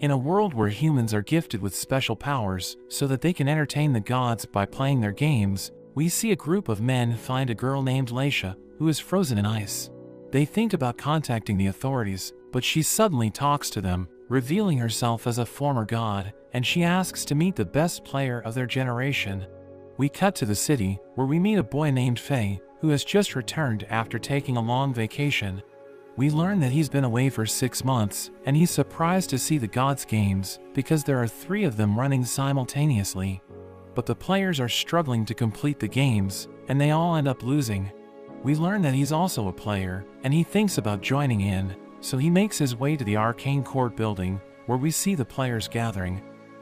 In a world where humans are gifted with special powers so that they can entertain the gods by playing their games, we see a group of men find a girl named Laisha who is frozen in ice. They think about contacting the authorities, but she suddenly talks to them, revealing herself as a former god, and she asks to meet the best player of their generation. We cut to the city, where we meet a boy named Faye, who has just returned after taking a long vacation. We learn that he's been away for 6 months, and he's surprised to see the gods' games, because there are 3 of them running simultaneously. But the players are struggling to complete the games, and they all end up losing. We learn that he's also a player, and he thinks about joining in, so he makes his way to the arcane court building, where we see the players gathering.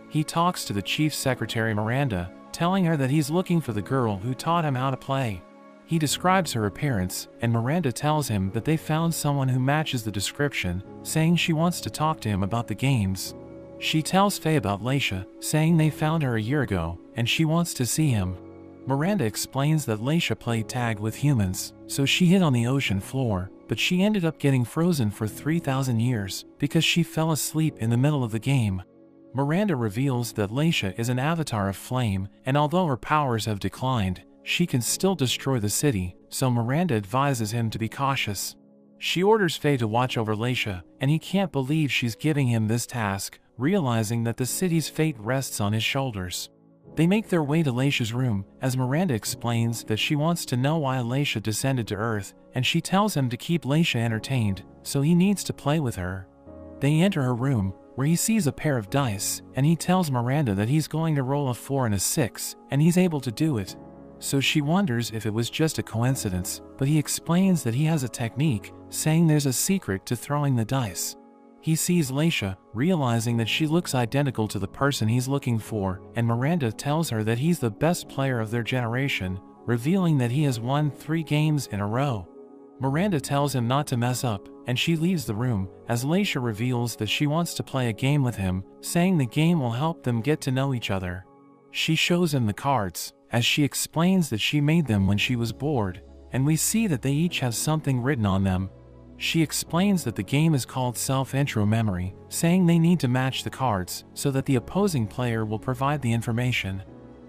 He talks to the chief secretary Miranda, telling her that he's looking for the girl who taught him how to play. He describes her appearance, and Miranda tells him that they found someone who matches the description, saying she wants to talk to him about the games. She tells Faye about Laisha, saying they found her a year ago, and she wants to see him. Miranda explains that Laisha played tag with humans, so she hid on the ocean floor, but she ended up getting frozen for 3,000 years because she fell asleep in the middle of the game. Miranda reveals that Laisha is an avatar of flame, and although her powers have declined, she can still destroy the city, so Miranda advises him to be cautious. She orders Faye to watch over Laisha, and he can't believe she's giving him this task, realizing that the city's fate rests on his shoulders. They make their way to Laisha's room, as Miranda explains that she wants to know why Laisha descended to Earth, and she tells him to keep Laisha entertained, so he needs to play with her. They enter her room, where he sees a pair of dice, and he tells Miranda that he's going to roll a 4 and a 6, and he's able to do it. So she wonders if it was just a coincidence, but he explains that he has a technique, saying there's a secret to throwing the dice. He sees Laisha, realizing that she looks identical to the person he's looking for, and Miranda tells her that he's the best player of their generation, revealing that he has won 3 games in a row. Miranda tells him not to mess up, and she leaves the room, as Laisha reveals that she wants to play a game with him, saying the game will help them get to know each other. She shows him the cards, as she explains that she made them when she was bored, and we see that they each have something written on them. She explains that the game is called self-intro memory, saying they need to match the cards so that the opposing player will provide the information.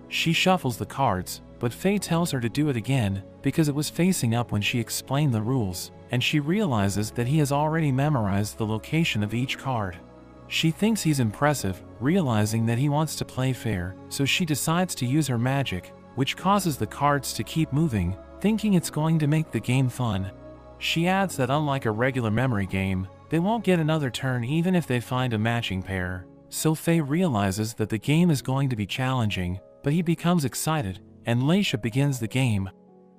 She shuffles the cards, but Faye tells her to do it again because it was facing up when she explained the rules, and she realizes that he has already memorized the location of each card. She thinks he's impressive, realizing that he wants to play fair, so she decides to use her magic, which causes the cards to keep moving, thinking it's going to make the game fun. She adds that unlike a regular memory game, they won't get another turn even if they find a matching pair. So Faye realizes that the game is going to be challenging, but he becomes excited, and Laisha begins the game.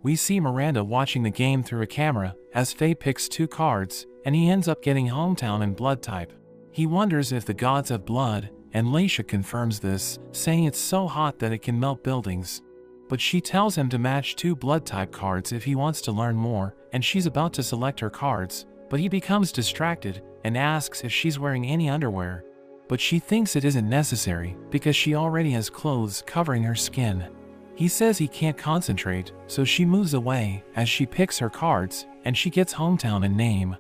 We see Miranda watching the game through a camera, as Faye picks 2 cards, and he ends up getting hometown and blood type. He wonders if the gods have blood, and Laisha confirms this, saying it's so hot that it can melt buildings. But she tells him to match 2 blood type cards if he wants to learn more, and she's about to select her cards, but he becomes distracted and asks if she's wearing any underwear. But she thinks it isn't necessary because she already has clothes covering her skin. He says he can't concentrate, so she moves away as she picks her cards, and she gets hometown and name.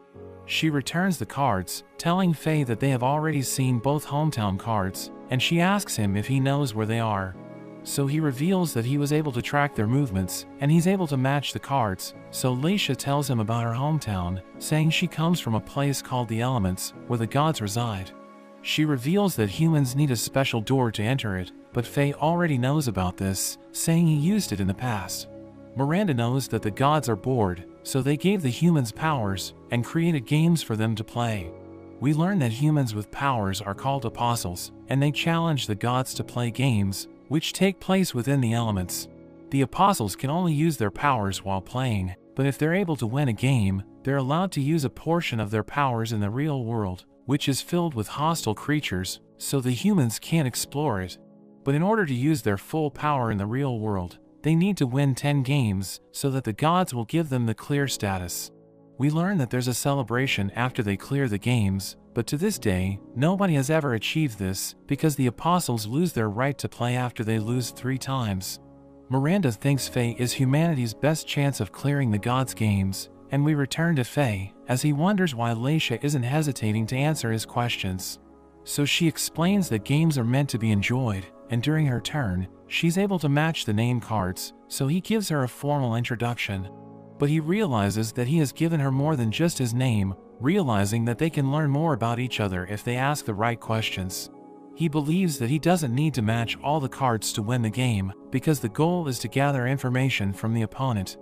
She returns the cards, telling Faye that they have already seen both hometown cards, and she asks him if he knows where they are. So he reveals that he was able to track their movements, and he's able to match the cards, so Laisha tells him about her hometown, saying she comes from a place called the Elements, where the gods reside. She reveals that humans need a special door to enter it, but Faye already knows about this, saying he used it in the past. Miranda knows that the gods are bored, so they gave the humans powers, and created games for them to play. We learn that humans with powers are called apostles, and they challenge the gods to play games, which take place within the elements. The apostles can only use their powers while playing, but if they're able to win a game, they're allowed to use a portion of their powers in the real world, which is filled with hostile creatures, so the humans can't explore it. But in order to use their full power in the real world, they need to win 10 games, so that the gods will give them the clear status. We learn that there's a celebration after they clear the games, but to this day, nobody has ever achieved this, because the apostles lose their right to play after they lose 3 times. Miranda thinks Faye is humanity's best chance of clearing the gods' games, and we return to Faye, as he wonders why Laisha isn't hesitating to answer his questions. So she explains that games are meant to be enjoyed, and during her turn, she's able to match the name cards, so he gives her a formal introduction. But he realizes that he has given her more than just his name, realizing that they can learn more about each other if they ask the right questions. He believes that he doesn't need to match all the cards to win the game, because the goal is to gather information from the opponent.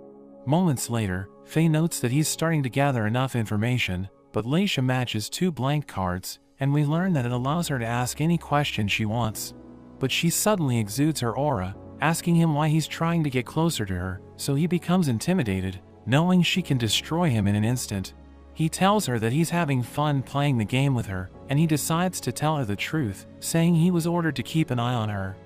Moments later, Faye notes that he's starting to gather enough information, but Leisha matches 2 blank cards, and we learn that it allows her to ask any question she wants. But she suddenly exudes her aura, asking him why he's trying to get closer to her, so he becomes intimidated, knowing she can destroy him in an instant. He tells her that he's having fun playing the game with her, and he decides to tell her the truth, saying he was ordered to keep an eye on her.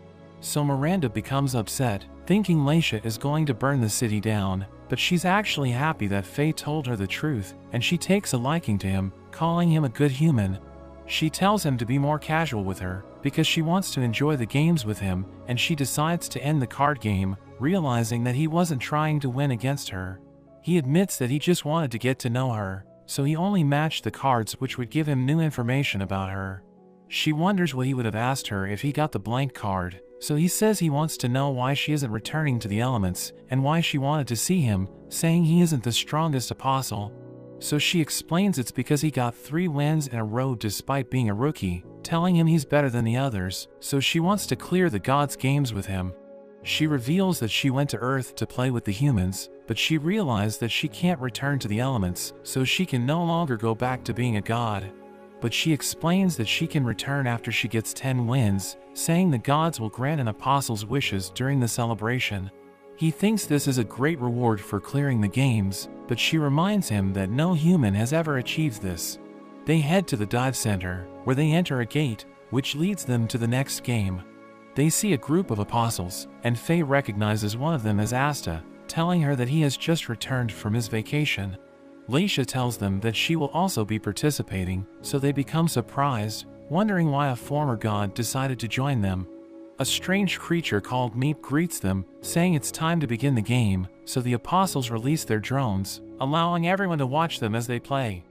So Miranda becomes upset, thinking Leisha is going to burn the city down, but she's actually happy that Faye told her the truth, and she takes a liking to him, calling him a good human. She tells him to be more casual with her, because she wants to enjoy the games with him, and she decides to end the card game, realizing that he wasn't trying to win against her. He admits that he just wanted to get to know her, so he only matched the cards which would give him new information about her. She wonders what he would have asked her if he got the blank card, so he says he wants to know why she isn't returning to the elements, and why she wanted to see him, saying he isn't the strongest apostle. So she explains it's because he got 3 wins in a row despite being a rookie, telling him he's better than the others, so she wants to clear the gods' games with him. She reveals that she went to Earth to play with the humans, but she realized that she can't return to the elements, so she can no longer go back to being a god. But she explains that she can return after she gets 10 wins, saying the gods will grant an apostle's wishes during the celebration. He thinks this is a great reward for clearing the games, but she reminds him that no human has ever achieved this. They head to the dive center, where they enter a gate, which leads them to the next game. They see a group of apostles, and Faye recognizes one of them as Asta, telling her that he has just returned from his vacation. Leisha tells them that she will also be participating, so they become surprised, wondering why a former god decided to join them. A strange creature called Meep greets them, saying it's time to begin the game, so the apostles release their drones, allowing everyone to watch them as they play.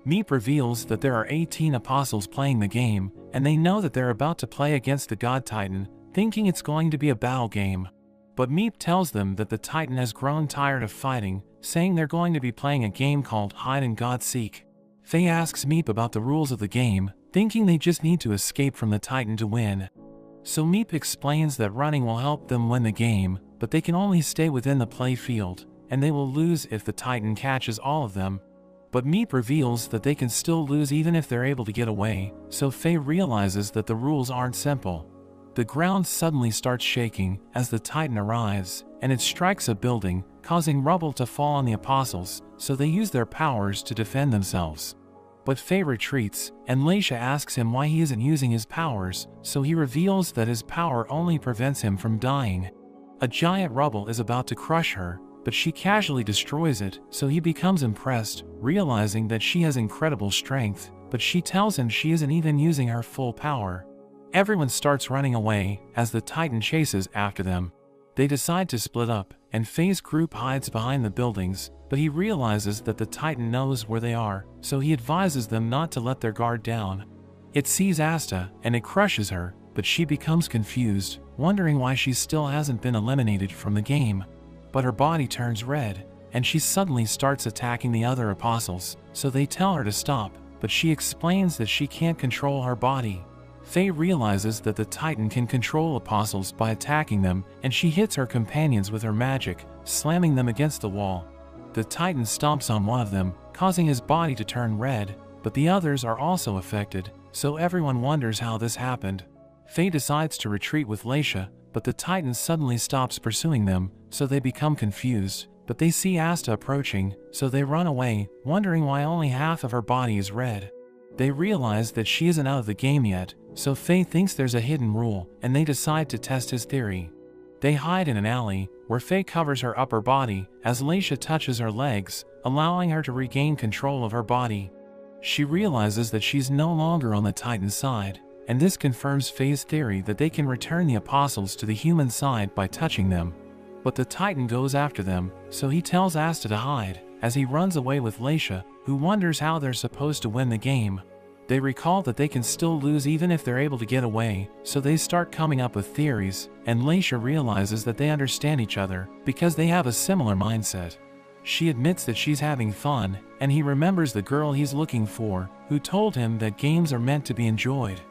Meep reveals that there are 18 apostles playing the game, and they know that they're about to play against the god Titan, thinking it's going to be a battle game. But Meep tells them that the Titan has grown tired of fighting, saying they're going to be playing a game called Hide and God Seek. Faye asks Meep about the rules of the game, thinking they just need to escape from the Titan to win. So Meep explains that running will help them win the game, but they can only stay within the play field, and they will lose if the Titan catches all of them. But Meep reveals that they can still lose even if they're able to get away, so Faye realizes that the rules aren't simple. The ground suddenly starts shaking as the Titan arrives, and it strikes a building, causing rubble to fall on the apostles, so they use their powers to defend themselves. But Faye retreats, and Leisha asks him why he isn't using his powers, so he reveals that his power only prevents him from dying. A giant rubble is about to crush her, but she casually destroys it, so he becomes impressed, realizing that she has incredible strength, but she tells him she isn't even using her full power. Everyone starts running away as the Titan chases after them. They decide to split up, and Faye's group hides behind the buildings, but he realizes that the Titan knows where they are, so he advises them not to let their guard down. It sees Asta, and it crushes her, but she becomes confused, wondering why she still hasn't been eliminated from the game. But her body turns red, and she suddenly starts attacking the other apostles, so they tell her to stop, but she explains that she can't control her body. Faye realizes that the Titan can control apostles by attacking them, and she hits her companions with her magic, slamming them against the wall. The Titan stomps on one of them, causing his body to turn red, but the others are also affected, so everyone wonders how this happened. Faye decides to retreat with Leisha, but the Titan suddenly stops pursuing them, so they become confused, but they see Asta approaching, so they run away, wondering why only half of her body is red. They realize that she isn't out of the game yet, so Faye thinks there's a hidden rule, and they decide to test his theory. They hide in an alley, where Faye covers her upper body, as Leisha touches her legs, allowing her to regain control of her body. She realizes that she's no longer on the Titan side, and this confirms Faye's theory that they can return the apostles to the human side by touching them. But the Titan goes after them, so he tells Asta to hide, as he runs away with Leisha, who wonders how they're supposed to win the game. They recall that they can still lose even if they're able to get away, so they start coming up with theories, and Leisha realizes that they understand each other because they have a similar mindset. She admits that she's having fun, and he remembers the girl he's looking for, who told him that games are meant to be enjoyed.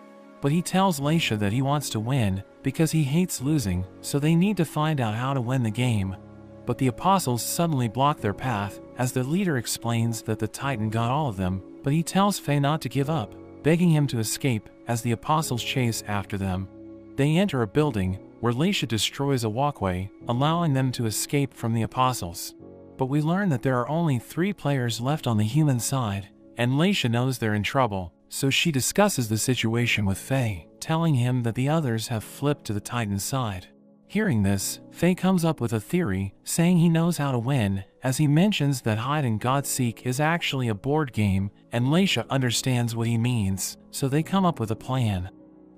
But he tells Leisha that he wants to win, because he hates losing, so they need to find out how to win the game. But the apostles suddenly block their path, as the leader explains that the Titan got all of them, but he tells Faye not to give up, begging him to escape as the apostles chase after them. They enter a building, where Leisha destroys a walkway, allowing them to escape from the apostles. But we learn that there are only 3 players left on the human side, and Leisha knows they're in trouble, so she discusses the situation with Faye, telling him that the others have flipped to the Titan's side. Hearing this, Faye comes up with a theory, saying he knows how to win, as he mentions that Hide and God Seek is actually a board game, and Leisha understands what he means, so they come up with a plan.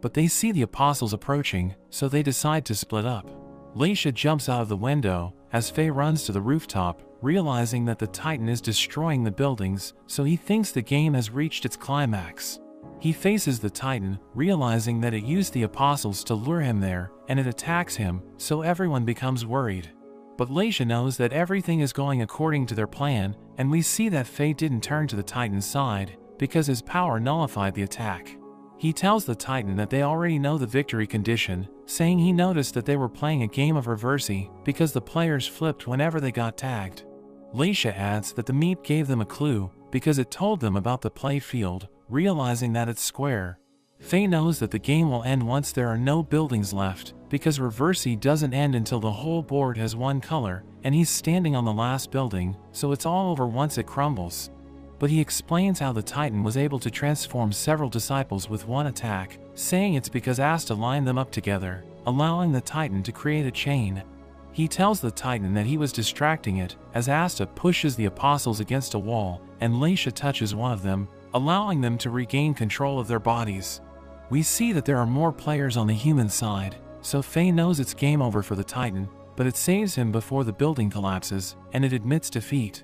But they see the apostles approaching, so they decide to split up. Leisha jumps out of the window, as Faye runs to the rooftop, realizing that the Titan is destroying the buildings, so he thinks the game has reached its climax. He faces the Titan, realizing that it used the apostles to lure him there, and it attacks him, so everyone becomes worried. But Leisha knows that everything is going according to their plan, and we see that Faye didn't turn to the Titan's side, because his power nullified the attack. He tells the Titan that they already know the victory condition, saying he noticed that they were playing a game of reversey, because the players flipped whenever they got tagged. Leisha adds that the meat gave them a clue, because it told them about the play field, realizing that it's square. Faye knows that the game will end once there are no buildings left, because reversey doesn't end until the whole board has one color, and he's standing on the last building, so it's all over once it crumbles. But he explains how the Titan was able to transform several disciples with one attack, saying it's because Asta lined them up together, allowing the Titan to create a chain. He tells the Titan that he was distracting it, as Asta pushes the apostles against a wall, and Leisha touches one of them, allowing them to regain control of their bodies. We see that there are more players on the human side, so Faye knows it's game over for the Titan, but it saves him before the building collapses, and it admits defeat.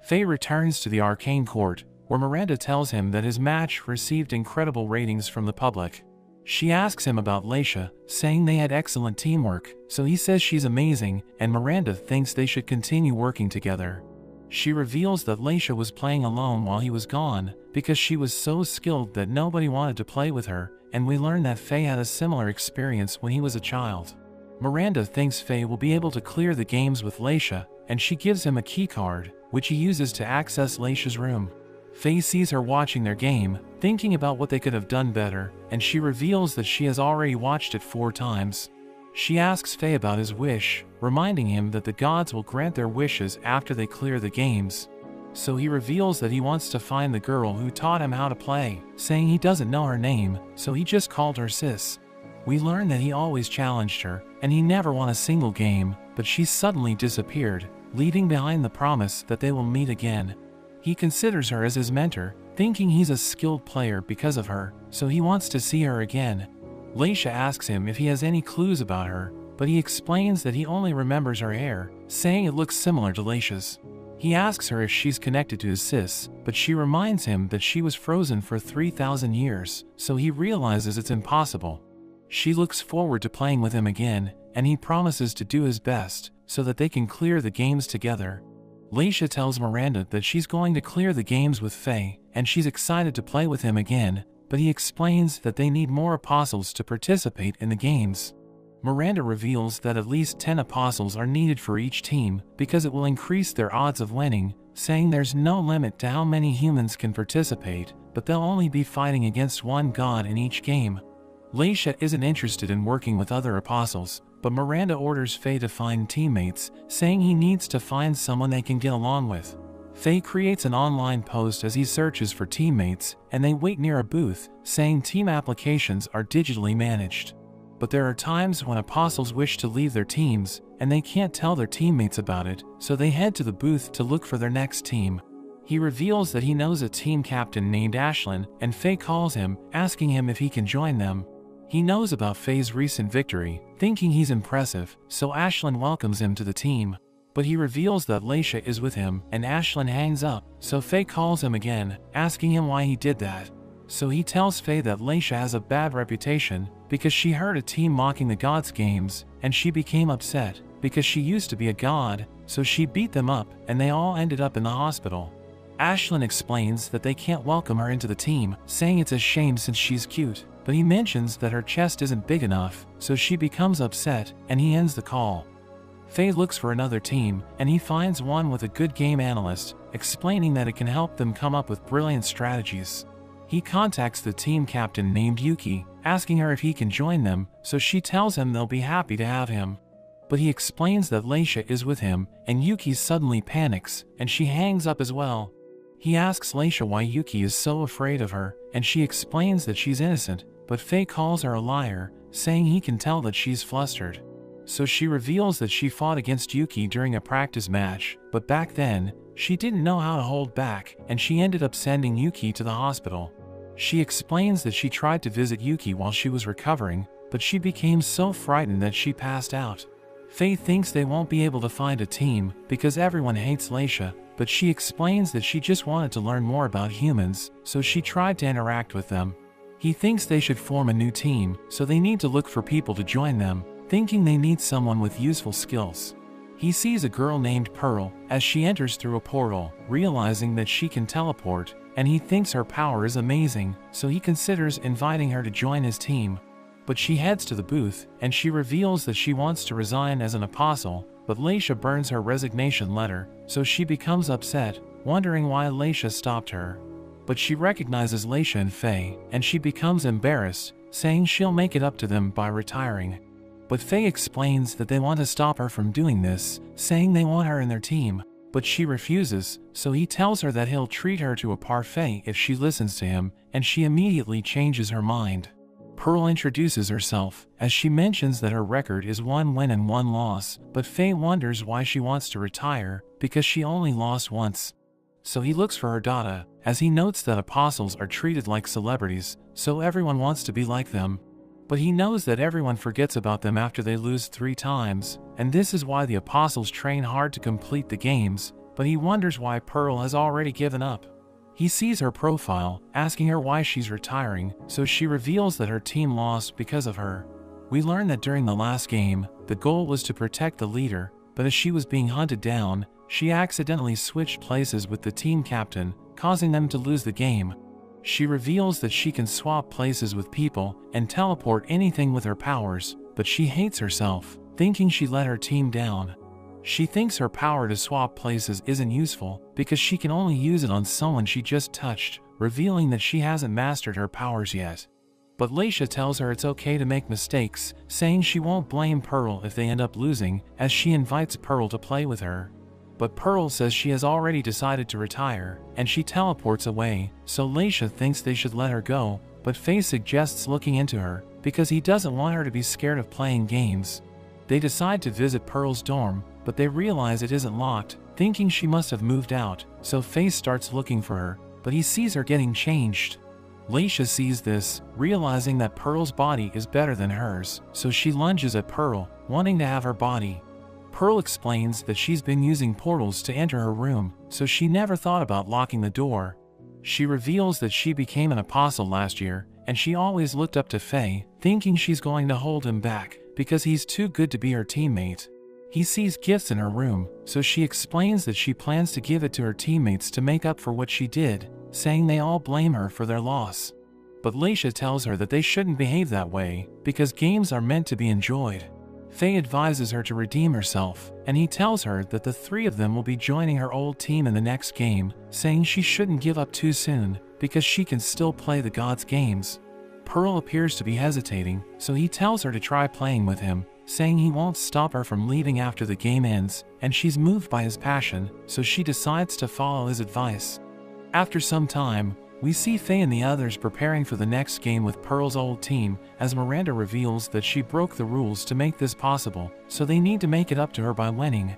Faye returns to the arcane court, where Miranda tells him that his match received incredible ratings from the public. She asks him about Leisha, saying they had excellent teamwork, so he says she's amazing, and Miranda thinks they should continue working together. She reveals that Leisha was playing alone while he was gone, because she was so skilled that nobody wanted to play with her, and we learn that Faye had a similar experience when he was a child. Miranda thinks Faye will be able to clear the games with Leisha, and she gives him a key card, which he uses to access Leisha's room. Faye sees her watching their game, thinking about what they could have done better, and she reveals that she has already watched it 4 times. She asks Faye about his wish, reminding him that the gods will grant their wishes after they clear the games. So he reveals that he wants to find the girl who taught him how to play, saying he doesn't know her name, so he just called her Sis. We learn that he always challenged her, and he never won a single game, but she suddenly disappeared, leaving behind the promise that they will meet again. He considers her as his mentor, thinking he's a skilled player because of her, so he wants to see her again. Leisha asks him if he has any clues about her, but he explains that he only remembers her hair, saying it looks similar to Leisha's. He asks her if she's connected to his sis, but she reminds him that she was frozen for 3,000 years, so he realizes it's impossible. She looks forward to playing with him again, and he promises to do his best, so that they can clear the games together. Leisha tells Miranda that she's going to clear the games with Faye, and she's excited to play with him again, but he explains that they need more apostles to participate in the games. Miranda reveals that at least 10 apostles are needed for each team, because it will increase their odds of winning, saying there's no limit to how many humans can participate, but they'll only be fighting against one god in each game. Leisha isn't interested in working with other apostles, but Miranda orders Faye to find teammates, saying he needs to find someone they can get along with. Faye creates an online post as he searches for teammates, and they wait near a booth, saying team applications are digitally managed. But there are times when apostles wish to leave their teams, and they can't tell their teammates about it, so they head to the booth to look for their next team. He reveals that he knows a team captain named Ashlyn, and Faye calls him, asking him if he can join them. He knows about Faye's recent victory, thinking he's impressive, so Ashlyn welcomes him to the team. But he reveals that Leisha is with him, and Ashlyn hangs up, so Faye calls him again, asking him why he did that. So he tells Faye that Leisha has a bad reputation because she heard a team mocking the gods' games, and she became upset because she used to be a god, so she beat them up and they all ended up in the hospital. Ashlyn explains that they can't welcome her into the team, saying it's a shame since she's cute, but he mentions that her chest isn't big enough, so she becomes upset and he ends the call. Faye looks for another team, and he finds one with a good game analyst, explaining that it can help them come up with brilliant strategies. He contacts the team captain named Yuki, asking her if he can join them, so she tells him they'll be happy to have him. But he explains that Leisha is with him, and Yuki suddenly panics, and she hangs up as well. He asks Leisha why Yuki is so afraid of her, and she explains that she's innocent, but Faye calls her a liar, saying he can tell that she's flustered. So she reveals that she fought against Yuki during a practice match, but back then, she didn't know how to hold back, and she ended up sending Yuki to the hospital. She explains that she tried to visit Yuki while she was recovering, but she became so frightened that she passed out. Faye thinks they won't be able to find a team because everyone hates Leisha, but she explains that she just wanted to learn more about humans, so she tried to interact with them. He thinks they should form a new team, so they need to look for people to join them, thinking they need someone with useful skills. He sees a girl named Pearl as she enters through a portal, realizing that she can teleport, and he thinks her power is amazing, so he considers inviting her to join his team. But she heads to the booth, and she reveals that she wants to resign as an apostle, but Leisha burns her resignation letter, so she becomes upset, wondering why Leisha stopped her. But she recognizes Leisha and Faye, and she becomes embarrassed, saying she'll make it up to them by retiring. But Faye explains that they want to stop her from doing this, saying they want her in their team, but she refuses, so he tells her that he'll treat her to a parfait if she listens to him, and she immediately changes her mind. Pearl introduces herself, as she mentions that her record is 1 win and 1 loss, but Faye wonders why she wants to retire, because she only lost once. So he looks for her data, as he notes that apostles are treated like celebrities, so everyone wants to be like them. But he knows that everyone forgets about them after they lose 3 times, and this is why the apostles train hard to complete the games, but he wonders why Pearl has already given up. He sees her profile, asking her why she's retiring, so she reveals that her team lost because of her. We learn that during the last game, the goal was to protect the leader, but as she was being hunted down, she accidentally switched places with the team captain, causing them to lose the game. She reveals that she can swap places with people and teleport anything with her powers, but she hates herself, thinking she let her team down. She thinks her power to swap places isn't useful because she can only use it on someone she just touched, revealing that she hasn't mastered her powers yet. But Leisha tells her it's okay to make mistakes, saying she won't blame Pearl if they end up losing, as she invites Pearl to play with her. But Pearl says she has already decided to retire, and she teleports away, so Leisha thinks they should let her go, but Faye suggests looking into her, because he doesn't want her to be scared of playing games. They decide to visit Pearl's dorm, but they realize it isn't locked, thinking she must have moved out, so Faye starts looking for her, but he sees her getting changed. Leisha sees this, realizing that Pearl's body is better than hers, so she lunges at Pearl, wanting to have her body. Pearl explains that she's been using portals to enter her room, so she never thought about locking the door. She reveals that she became an apostle last year, and she always looked up to Faye, thinking she's going to hold him back, because he's too good to be her teammate. He sees gifts in her room, so she explains that she plans to give it to her teammates to make up for what she did, saying they all blame her for their loss. But Leisha tells her that they shouldn't behave that way, because games are meant to be enjoyed. Faye advises her to redeem herself, and he tells her that the 3 of them will be joining her old team in the next game, saying she shouldn't give up too soon, because she can still play the gods' games. Pearl appears to be hesitating, so he tells her to try playing with him, saying he won't stop her from leaving after the game ends, and she's moved by his passion, so she decides to follow his advice. After some time, we see Faye and the others preparing for the next game with Pearl's old team, as Miranda reveals that she broke the rules to make this possible, so they need to make it up to her by winning.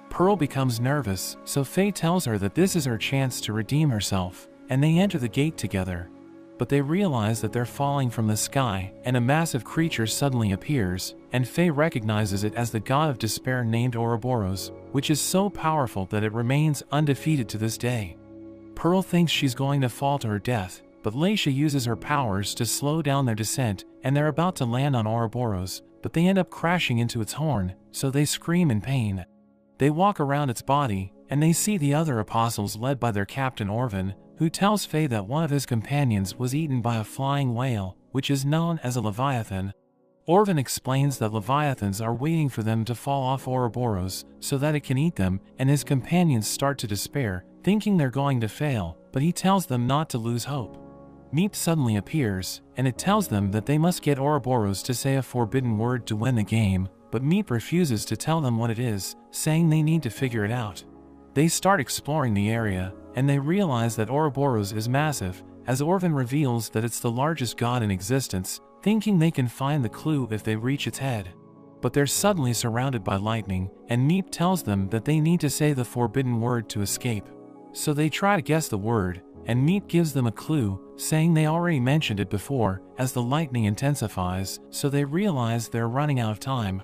Pearl becomes nervous, so Faye tells her that this is her chance to redeem herself, and they enter the gate together. But they realize that they're falling from the sky, and a massive creature suddenly appears, and Faye recognizes it as the god of despair named Ouroboros, which is so powerful that it remains undefeated to this day. Pearl thinks she's going to fall to her death, but Laisha uses her powers to slow down their descent, and they're about to land on Ouroboros, but they end up crashing into its horn, so they scream in pain. They walk around its body, and they see the other apostles led by their captain Orvin, who tells Faye that one of his companions was eaten by a flying whale, which is known as a leviathan. Orvin explains that leviathans are waiting for them to fall off Ouroboros so that it can eat them, and his companions start to despair, thinking they're going to fail, but he tells them not to lose hope. Meep suddenly appears, and it tells them that they must get Ouroboros to say a forbidden word to win the game, but Meep refuses to tell them what it is, saying they need to figure it out. They start exploring the area, and they realize that Ouroboros is massive, as Orvin reveals that it's the largest god in existence, thinking they can find the clue if they reach its head. But they're suddenly surrounded by lightning, and Meep tells them that they need to say the forbidden word to escape. So they try to guess the word, and Meep gives them a clue, saying they already mentioned it before, as the lightning intensifies, so they realize they're running out of time.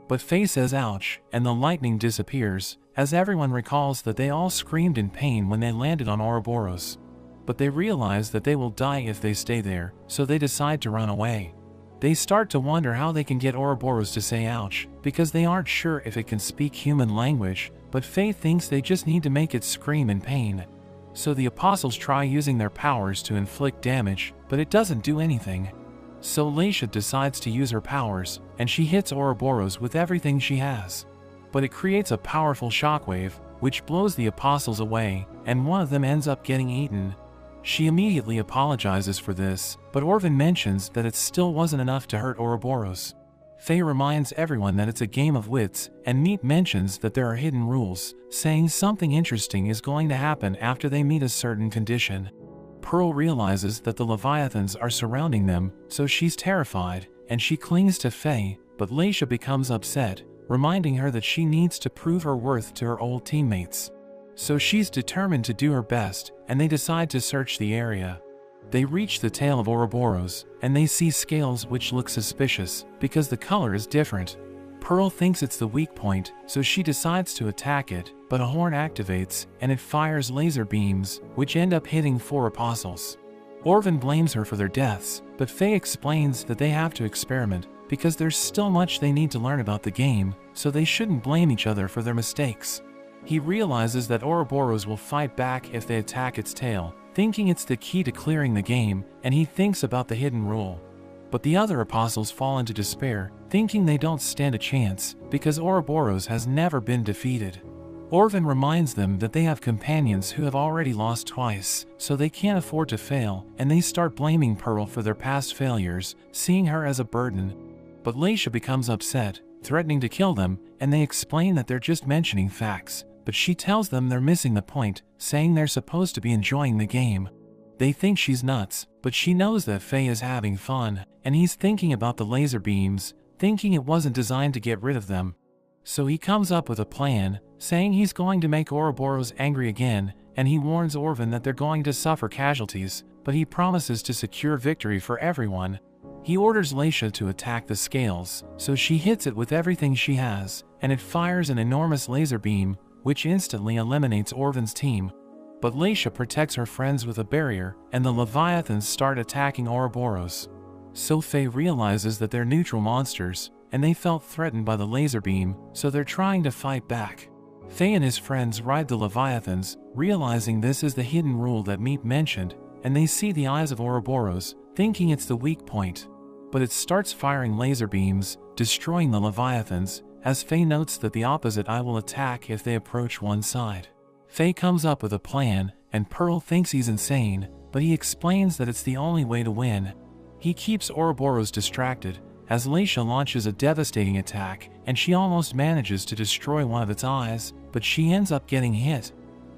But Faye says ouch, and the lightning disappears, as everyone recalls that they all screamed in pain when they landed on Ouroboros. But they realize that they will die if they stay there, so they decide to run away. They start to wonder how they can get Ouroboros to say ouch, because they aren't sure if it can speak human language, but Faye thinks they just need to make it scream in pain. So the apostles try using their powers to inflict damage, but it doesn't do anything. So Laisha decides to use her powers, and she hits Ouroboros with everything she has. But it creates a powerful shockwave, which blows the apostles away, and one of them ends up getting eaten. She immediately apologizes for this, but Orvin mentions that it still wasn't enough to hurt Ouroboros. Faye reminds everyone that it's a game of wits, and Meep mentions that there are hidden rules, saying something interesting is going to happen after they meet a certain condition. Pearl realizes that the leviathans are surrounding them, so she's terrified, and she clings to Faye, but Laisha becomes upset, reminding her that she needs to prove her worth to her old teammates. So she's determined to do her best, and they decide to search the area. They reach the tail of Ouroboros, and they see scales which look suspicious, because the color is different. Pearl thinks it's the weak point, so she decides to attack it, but a horn activates, and it fires laser beams, which end up hitting 4 apostles. Orvin blames her for their deaths, but Faye explains that they have to experiment, because there's still much they need to learn about the game, so they shouldn't blame each other for their mistakes. He realizes that Ouroboros will fight back if they attack its tail, thinking it's the key to clearing the game, and he thinks about the hidden rule. But the other apostles fall into despair, thinking they don't stand a chance, because Ouroboros has never been defeated. Orvin reminds them that they have companions who have already lost twice, so they can't afford to fail, and they start blaming Pearl for their past failures, seeing her as a burden. But Laisha becomes upset, threatening to kill them, and they explain that they're just mentioning facts, but she tells them they're missing the point, saying they're supposed to be enjoying the game. They think she's nuts, but she knows that Faye is having fun, and he's thinking about the laser beams, thinking it wasn't designed to get rid of them. So he comes up with a plan, saying he's going to make Ouroboros angry again, and he warns Orvin that they're going to suffer casualties, but he promises to secure victory for everyone. He orders Laisha to attack the scales, so she hits it with everything she has, and it fires an enormous laser beam, which instantly eliminates Orvin's team. But Laisha protects her friends with a barrier, and the leviathans start attacking Ouroboros. So Faye realizes that they're neutral monsters, and they felt threatened by the laser beam, so they're trying to fight back. Faye and his friends ride the leviathans, realizing this is the hidden rule that Meep mentioned, and they see the eyes of Ouroboros, thinking it's the weak point. But it starts firing laser beams, destroying the leviathans, as Faye notes that the opposite eye will attack if they approach one side. Faye comes up with a plan, and Pearl thinks he's insane, but he explains that it's the only way to win. He keeps Ouroboros distracted, as Laisha launches a devastating attack, and she almost manages to destroy one of its eyes, but she ends up getting hit.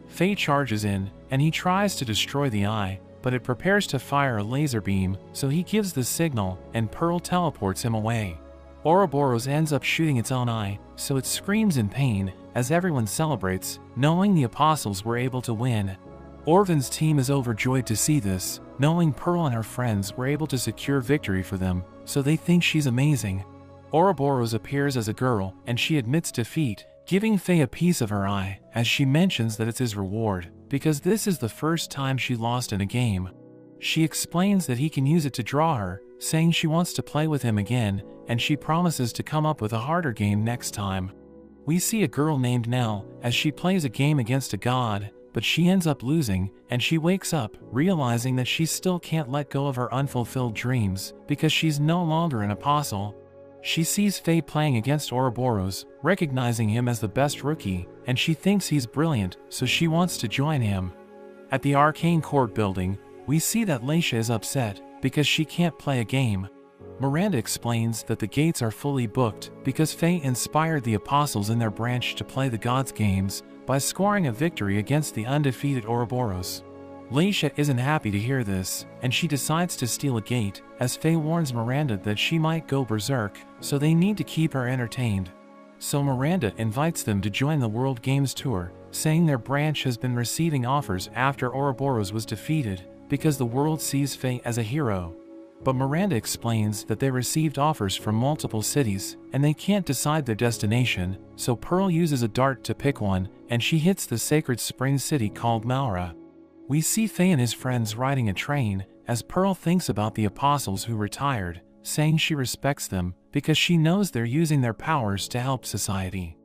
Faye charges in, and he tries to destroy the eye, but it prepares to fire a laser beam, so he gives the signal, and Pearl teleports him away. Ouroboros ends up shooting its own eye, so it screams in pain, as everyone celebrates, knowing the apostles were able to win. Orvin's team is overjoyed to see this, knowing Pearl and her friends were able to secure victory for them, so they think she's amazing. Ouroboros appears as a girl, and she admits defeat, giving Faye a piece of her eye, as she mentions that it's his reward, because this is the first time she lost in a game. She explains that he can use it to draw her, saying she wants to play with him again, and she promises to come up with a harder game next time. We see a girl named Nell as she plays a game against a god, but she ends up losing, and she wakes up, realizing that she still can't let go of her unfulfilled dreams, because she's no longer an apostle. She sees Faye playing against Ouroboros, recognizing him as the best rookie, and she thinks he's brilliant, so she wants to join him. At the Arcane Court building, we see that Leisha is upset, because she can't play a game. Miranda explains that the gates are fully booked, because Faye inspired the apostles in their branch to play the gods' games, by scoring a victory against the undefeated Ouroboros. Leisha isn't happy to hear this, and she decides to steal a gate, as Faye warns Miranda that she might go berserk, so they need to keep her entertained. So Miranda invites them to join the World Games Tour, saying their branch has been receiving offers after Ouroboros was defeated, because the world sees Faye as a hero. But Miranda explains that they received offers from multiple cities, and they can't decide their destination, so Pearl uses a dart to pick one, and she hits the sacred spring city called Maura. We see Faye and his friends riding a train, as Pearl thinks about the apostles who retired, saying she respects them, because she knows they're using their powers to help society.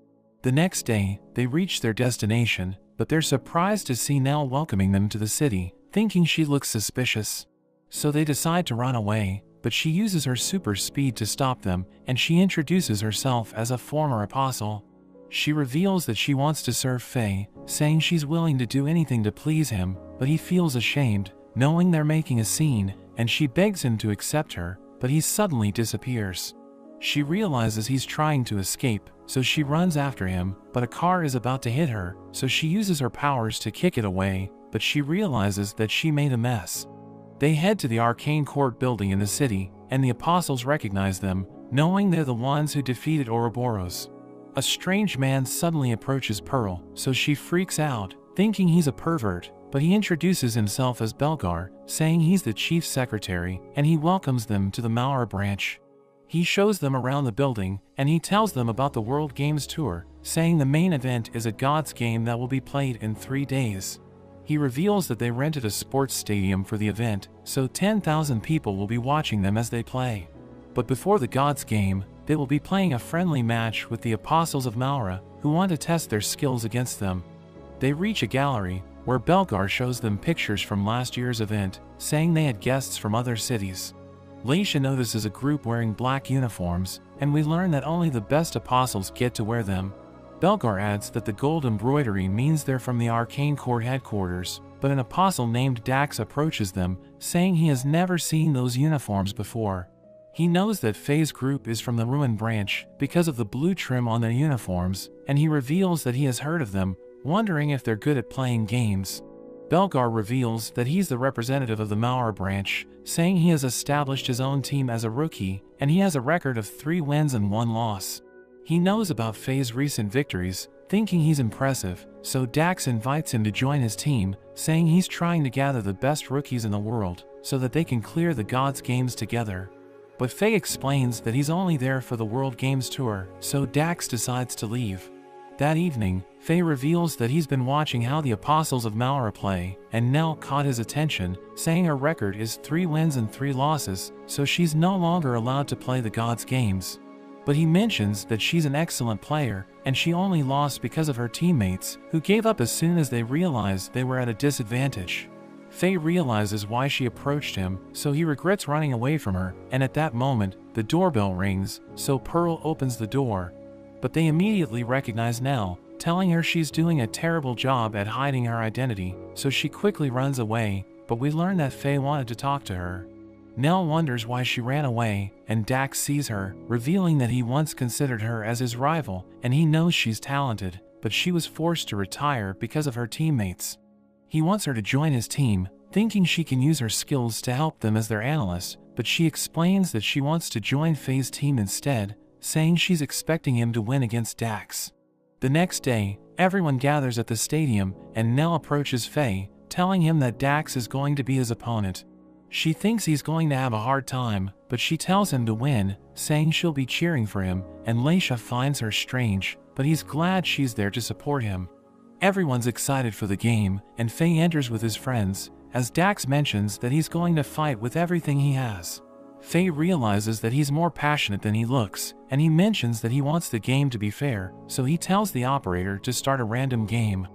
The next day, they reach their destination, but they're surprised to see Nell welcoming them to the city, thinking she looks suspicious. So they decide to run away, but she uses her super speed to stop them, and she introduces herself as a former apostle. She reveals that she wants to serve Faye, saying she's willing to do anything to please him, but he feels ashamed, knowing they're making a scene, and she begs him to accept her, but he suddenly disappears. She realizes he's trying to escape, so she runs after him, but a car is about to hit her, so she uses her powers to kick it away, but she realizes that she made a mess. They head to the Arcane Court building in the city, and the apostles recognize them, knowing they're the ones who defeated Ouroboros. A strange man suddenly approaches Pearl, so she freaks out, thinking he's a pervert, but he introduces himself as Belgar, saying he's the chief secretary, and he welcomes them to the Maura branch. He shows them around the building, and he tells them about the World Games Tour, saying the main event is a gods game that will be played in 3 days. He reveals that they rented a sports stadium for the event, so 10,000 people will be watching them as they play. But before the gods game, they will be playing a friendly match with the apostles of Maura, who want to test their skills against them. They reach a gallery, where Belgar shows them pictures from last year's event, saying they had guests from other cities. Leisha notices a group wearing black uniforms, and we learn that only the best apostles get to wear them. Belgar adds that the gold embroidery means they're from the Arcane Court headquarters, but an apostle named Dax approaches them, saying he has never seen those uniforms before. He knows that Faye's group is from the Ruin branch because of the blue trim on their uniforms, and he reveals that he has heard of them, wondering if they're good at playing games. Belgar reveals that he's the representative of the Maura branch, saying he has established his own team as a rookie, and he has a record of 3 wins and 1 loss. He knows about Faye's recent victories, thinking he's impressive, so Dax invites him to join his team, saying he's trying to gather the best rookies in the world, so that they can clear the gods' games together. But Faye explains that he's only there for the World Games Tour, so Dax decides to leave. That evening, Faye reveals that he's been watching how the apostles of Maura play, and Nell caught his attention, saying her record is 3 wins and 3 losses, so she's no longer allowed to play the gods' games. But he mentions that she's an excellent player, and she only lost because of her teammates, who gave up as soon as they realized they were at a disadvantage. Faye realizes why she approached him, so he regrets running away from her, and at that moment, the doorbell rings, so Pearl opens the door. But they immediately recognize Nell, telling her she's doing a terrible job at hiding her identity, so she quickly runs away, but we learn that Faye wanted to talk to her. Nell wonders why she ran away, and Dax sees her, revealing that he once considered her as his rival, and he knows she's talented, but she was forced to retire because of her teammates. He wants her to join his team, thinking she can use her skills to help them as their analyst, but she explains that she wants to join Faye's team instead, saying she's expecting him to win against Dax. The next day, everyone gathers at the stadium, and Nell approaches Faye, telling him that Dax is going to be his opponent. She thinks he's going to have a hard time, but she tells him to win, saying she'll be cheering for him, and Leisha finds her strange, but he's glad she's there to support him. Everyone's excited for the game, and Faye enters with his friends, as Dax mentions that he's going to fight with everything he has. Faye realizes that he's more passionate than he looks, and he mentions that he wants the game to be fair, so he tells the operator to start a random game.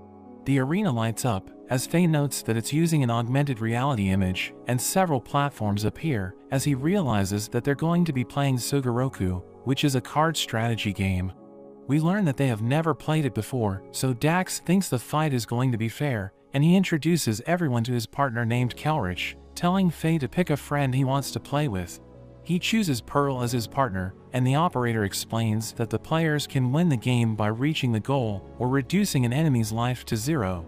The arena lights up, as Faye notes that it's using an augmented reality image, and several platforms appear, as he realizes that they're going to be playing Sugoroku, which is a card strategy game. We learn that they have never played it before, so Dax thinks the fight is going to be fair, and he introduces everyone to his partner named Kelrich, telling Faye to pick a friend he wants to play with. He chooses Pearl as his partner, and the operator explains that the players can win the game by reaching the goal or reducing an enemy's life to 0.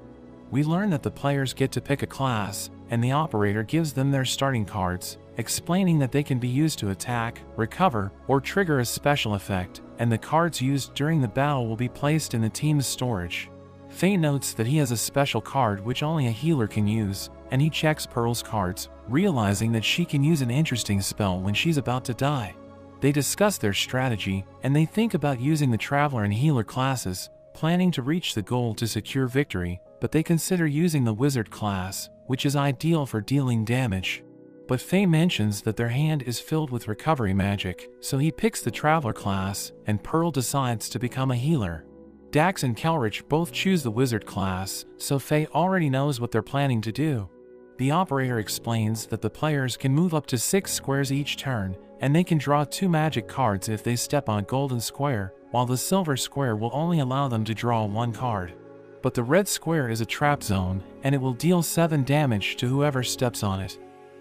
We learn that the players get to pick a class, and the operator gives them their starting cards, explaining that they can be used to attack, recover, or trigger a special effect, and the cards used during the battle will be placed in the team's storage. Faye notes that he has a special card which only a healer can use, and he checks Pearl's cards, realizing that she can use an interesting spell when she's about to die. They discuss their strategy, and they think about using the Traveler and Healer classes, planning to reach the goal to secure victory, but they consider using the Wizard class, which is ideal for dealing damage. But Faye mentions that their hand is filled with recovery magic, so he picks the Traveler class, and Pearl decides to become a healer. Dax and Kelrich both choose the Wizard class, so Faye already knows what they're planning to do. The operator explains that the players can move up to 6 squares each turn, and they can draw 2 magic cards if they step on a golden square, while the silver square will only allow them to draw 1 card. But the red square is a trap zone, and it will deal 7 damage to whoever steps on it.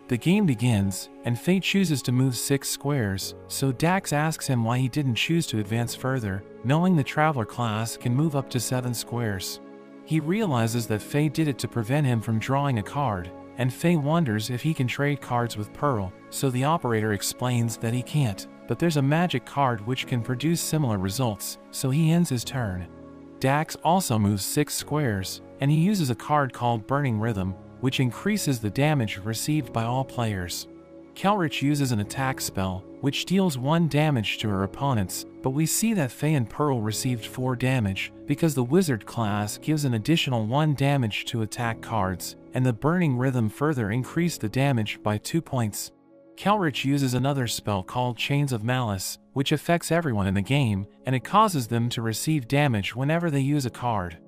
The game begins, and Faye chooses to move 6 squares, so Dax asks him why he didn't choose to advance further, knowing the Traveler class can move up to 7 squares. He realizes that Faye did it to prevent him from drawing a card, and Faye wonders if he can trade cards with Pearl, so the operator explains that he can't, but there's a magic card which can produce similar results, so he ends his turn. Dax also moves 6 squares, and he uses a card called Burning Rhythm, which increases the damage received by all players. Kelrich uses an attack spell, which deals 1 damage to her opponents, but we see that Faye and Pearl received 4 damage, because the Wizard class gives an additional 1 damage to attack cards, and the Burning Rhythm further increased the damage by 2 points. Kelrich uses another spell called Chains of Malice, which affects everyone in the game, and it causes them to receive damage whenever they use a card.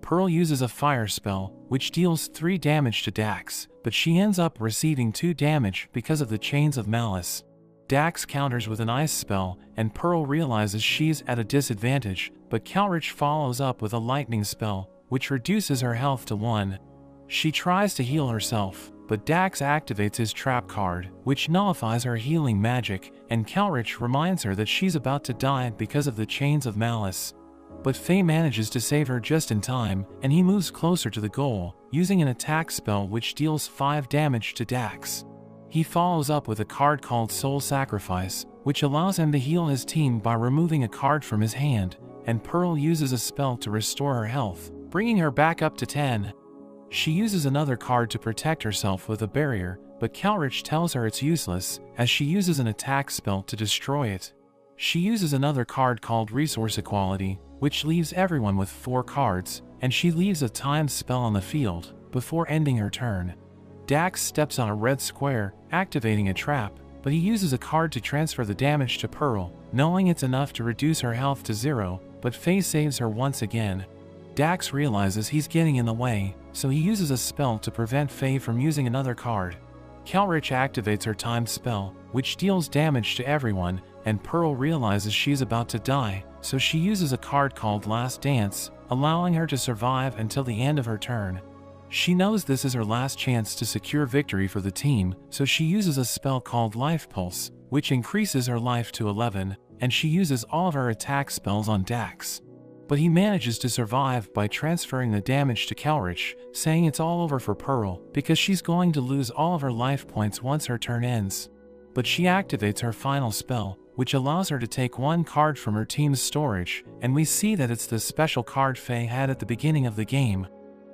Pearl uses a fire spell, which deals 3 damage to Dax, but she ends up receiving 2 damage because of the Chains of Malice. Dax counters with an ice spell, and Pearl realizes she's at a disadvantage, but Kelrich follows up with a lightning spell, which reduces her health to 1. She tries to heal herself, but Dax activates his trap card, which nullifies her healing magic, and Kelrich reminds her that she's about to die because of the Chains of Malice. But Faye manages to save her just in time, and he moves closer to the goal, using an attack spell which deals 5 damage to Dax. He follows up with a card called Soul Sacrifice, which allows him to heal his team by removing a card from his hand, and Pearl uses a spell to restore her health, bringing her back up to 10. She uses another card to protect herself with a barrier, but Kelrich tells her it's useless, as she uses an attack spell to destroy it. She uses another card called Resource Equality, which leaves everyone with 4 cards, and she leaves a timed spell on the field, before ending her turn. Dax steps on a red square, activating a trap, but he uses a card to transfer the damage to Pearl, knowing it's enough to reduce her health to 0, but Faye saves her once again. Dax realizes he's getting in the way, so he uses a spell to prevent Faye from using another card. Kelrich activates her timed spell, which deals damage to everyone, and Pearl realizes she's about to die, so she uses a card called Last Dance, allowing her to survive until the end of her turn. She knows this is her last chance to secure victory for the team, so she uses a spell called Life Pulse, which increases her life to 11, and she uses all of her attack spells on Dax. But he manages to survive by transferring the damage to Kelrich, saying it's all over for Pearl, because she's going to lose all of her life points once her turn ends. But she activates her final spell, which allows her to take 1 card from her team's storage, and we see that it's the special card Faye had at the beginning of the game.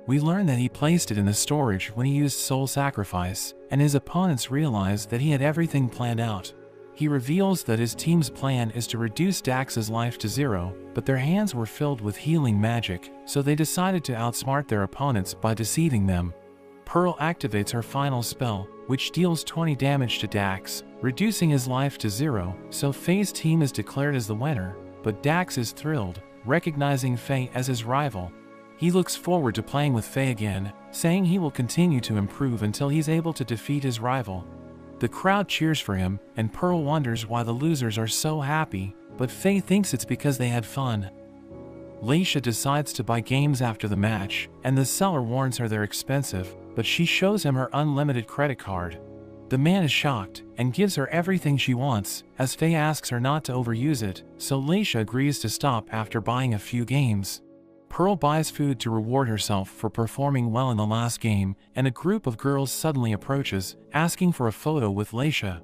We learn that he placed it in the storage when he used Soul Sacrifice, and his opponents realize that he had everything planned out. He reveals that his team's plan is to reduce Dax's life to 0, but their hands were filled with healing magic, so they decided to outsmart their opponents by deceiving them. Pearl activates her final spell, which deals 20 damage to Dax, reducing his life to 0, so Faye's team is declared as the winner, but Dax is thrilled, recognizing Faye as his rival. He looks forward to playing with Faye again, saying he will continue to improve until he's able to defeat his rival. The crowd cheers for him, and Pearl wonders why the losers are so happy, but Faye thinks it's because they had fun. Leisha decides to buy games after the match, and the seller warns her they're expensive, but she shows him her unlimited credit card. The man is shocked, and gives her everything she wants, as Faye asks her not to overuse it, so Leisha agrees to stop after buying a few games. Pearl buys food to reward herself for performing well in the last game, and a group of girls suddenly approaches, asking for a photo with Leisha.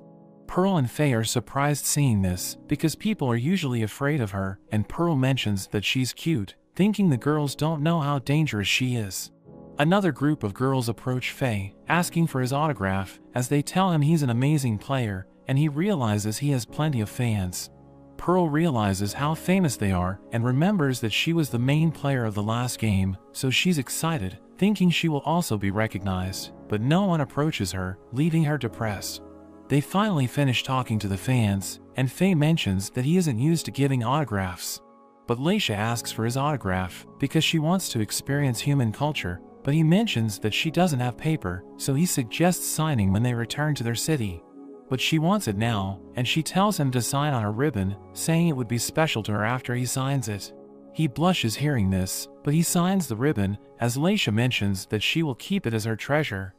Pearl and Faye are surprised seeing this, because people are usually afraid of her, and Pearl mentions that she's cute, thinking the girls don't know how dangerous she is. Another group of girls approach Faye, asking for his autograph, as they tell him he's an amazing player, and he realizes he has plenty of fans. Pearl realizes how famous they are, and remembers that she was the main player of the last game, so she's excited, thinking she will also be recognized, but no one approaches her, leaving her depressed. They finally finish talking to the fans, and Faye mentions that he isn't used to giving autographs. But Leisha asks for his autograph, because she wants to experience human culture, but he mentions that she doesn't have paper, so he suggests signing when they return to their city. But she wants it now, and she tells him to sign on a ribbon, saying it would be special to her after he signs it. He blushes hearing this, but he signs the ribbon, as Leisha mentions that she will keep it as her treasure.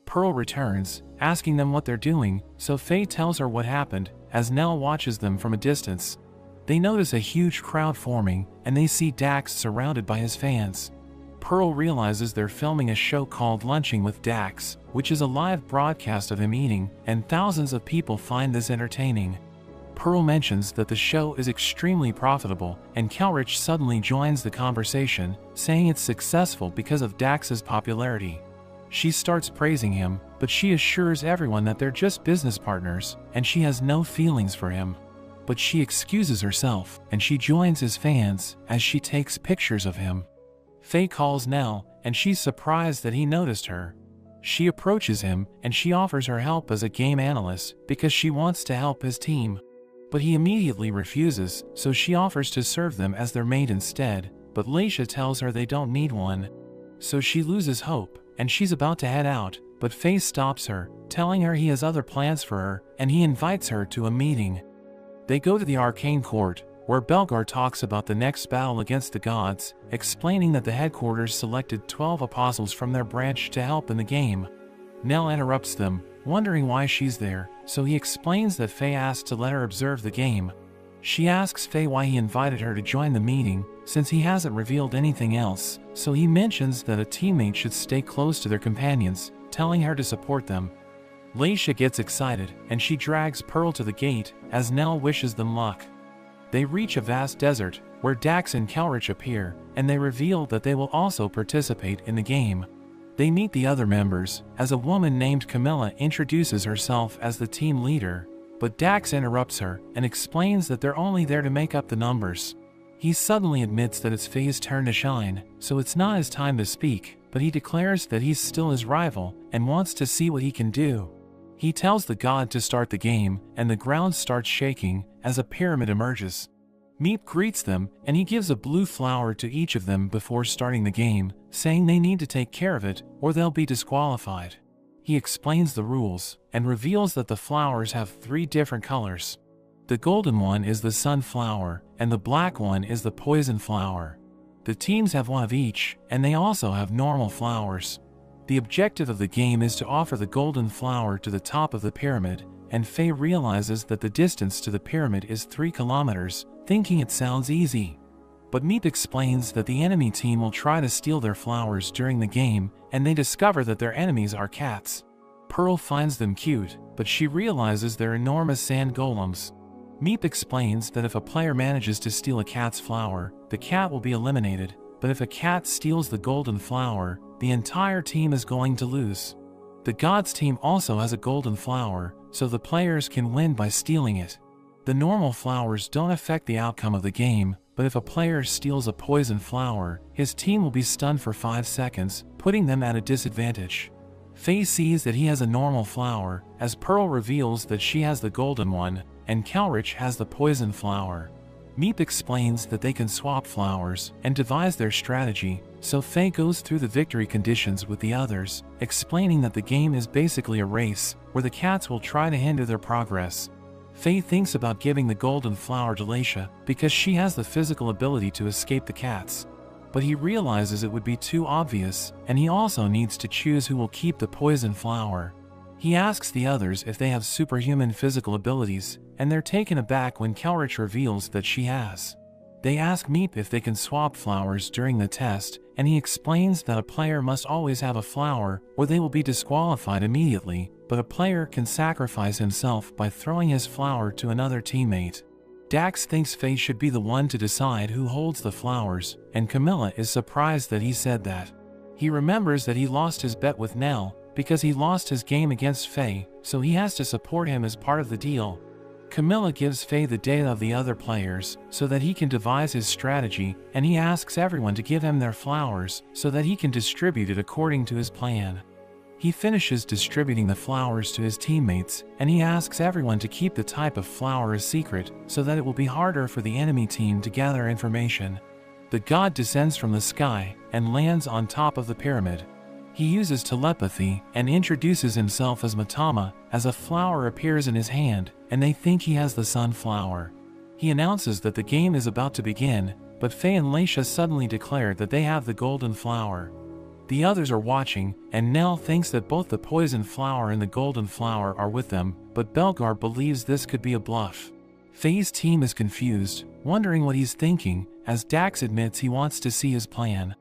Pearl returns, asking them what they're doing, so Faye tells her what happened, as Nell watches them from a distance. They notice a huge crowd forming, and they see Dax surrounded by his fans. Pearl realizes they're filming a show called Lunching with Dax, which is a live broadcast of him eating, and thousands of people find this entertaining. Pearl mentions that the show is extremely profitable, and Kelrich suddenly joins the conversation, saying it's successful because of Dax's popularity. She starts praising him, but she assures everyone that they're just business partners, and she has no feelings for him. But she excuses herself, and she joins his fans, as she takes pictures of him. Faye calls Nell, and she's surprised that he noticed her. She approaches him, and she offers her help as a game analyst, because she wants to help his team. But he immediately refuses, so she offers to serve them as their maid instead, but Leisha tells her they don't need one. So she loses hope, and she's about to head out, but Faye stops her, telling her he has other plans for her, and he invites her to a meeting. They go to the Arcane Court, where Belgar talks about the next battle against the gods, explaining that the headquarters selected 12 apostles from their branch to help in the game. Nell interrupts them, wondering why she's there, so he explains that Faye asked to let her observe the game. She asks Faye why he invited her to join the meeting, since he hasn't revealed anything else, so he mentions that a teammate should stay close to their companions, telling her to support them. Leisha gets excited, and she drags Pearl to the gate, as Nell wishes them luck. They reach a vast desert, where Dax and Kelrich appear, and they reveal that they will also participate in the game. They meet the other members, as a woman named Camilla introduces herself as the team leader, but Dax interrupts her and explains that they're only there to make up the numbers. He suddenly admits that it's Faye's turn to shine, so it's not his time to speak, but he declares that he's still his rival and wants to see what he can do. He tells the god to start the game, and the ground starts shaking as a pyramid emerges. Meep greets them, and he gives a blue flower to each of them before starting the game, saying they need to take care of it or they'll be disqualified. He explains the rules, and reveals that the flowers have 3 different colors. The golden one is the sunflower, and the black one is the poison flower. The teams have one of each, and they also have normal flowers. The objective of the game is to offer the golden flower to the top of the pyramid, and Faye realizes that the distance to the pyramid is 3 kilometers, thinking it sounds easy. But Meep explains that the enemy team will try to steal their flowers during the game, and they discover that their enemies are cats. Pearl finds them cute, but she realizes they're enormous sand golems. Meep explains that if a player manages to steal a cat's flower, the cat will be eliminated, but if a cat steals the golden flower, the entire team is going to lose. The gods team also has a golden flower, so the players can win by stealing it. The normal flowers don't affect the outcome of the game, but if a player steals a poison flower, his team will be stunned for 5 seconds, putting them at a disadvantage. Faye sees that he has a normal flower, as Pearl reveals that she has the golden one, and Calrich has the poison flower. Meep explains that they can swap flowers and devise their strategy, so Faye goes through the victory conditions with the others, explaining that the game is basically a race, where the cats will try to hinder their progress. Faye thinks about giving the golden flower to Leisha, because she has the physical ability to escape the cats. But he realizes it would be too obvious, and he also needs to choose who will keep the poison flower. He asks the others if they have superhuman physical abilities, and they're taken aback when Calrich reveals that she has. They ask Meep if they can swap flowers during the test, and he explains that a player must always have a flower or they will be disqualified immediately, but a player can sacrifice himself by throwing his flower to another teammate. Dax thinks Faye should be the one to decide who holds the flowers, and Camilla is surprised that he said that. He remembers that he lost his bet with Nell because he lost his game against Faye, so he has to support him as part of the deal. Camilla gives Faye the data of the other players so that he can devise his strategy, and he asks everyone to give him their flowers so that he can distribute it according to his plan. He finishes distributing the flowers to his teammates, and he asks everyone to keep the type of flower a secret so that it will be harder for the enemy team to gather information. The god descends from the sky and lands on top of the pyramid. He uses telepathy and introduces himself as Matama as a flower appears in his hand, and they think he has the sunflower. He announces that the game is about to begin, but Faye and Leisha suddenly declare that they have the golden flower. The others are watching, and Nell thinks that both the poison flower and the golden flower are with them, but Belgar believes this could be a bluff. Faye's team is confused, wondering what he's thinking, as Dax admits he wants to see his plan.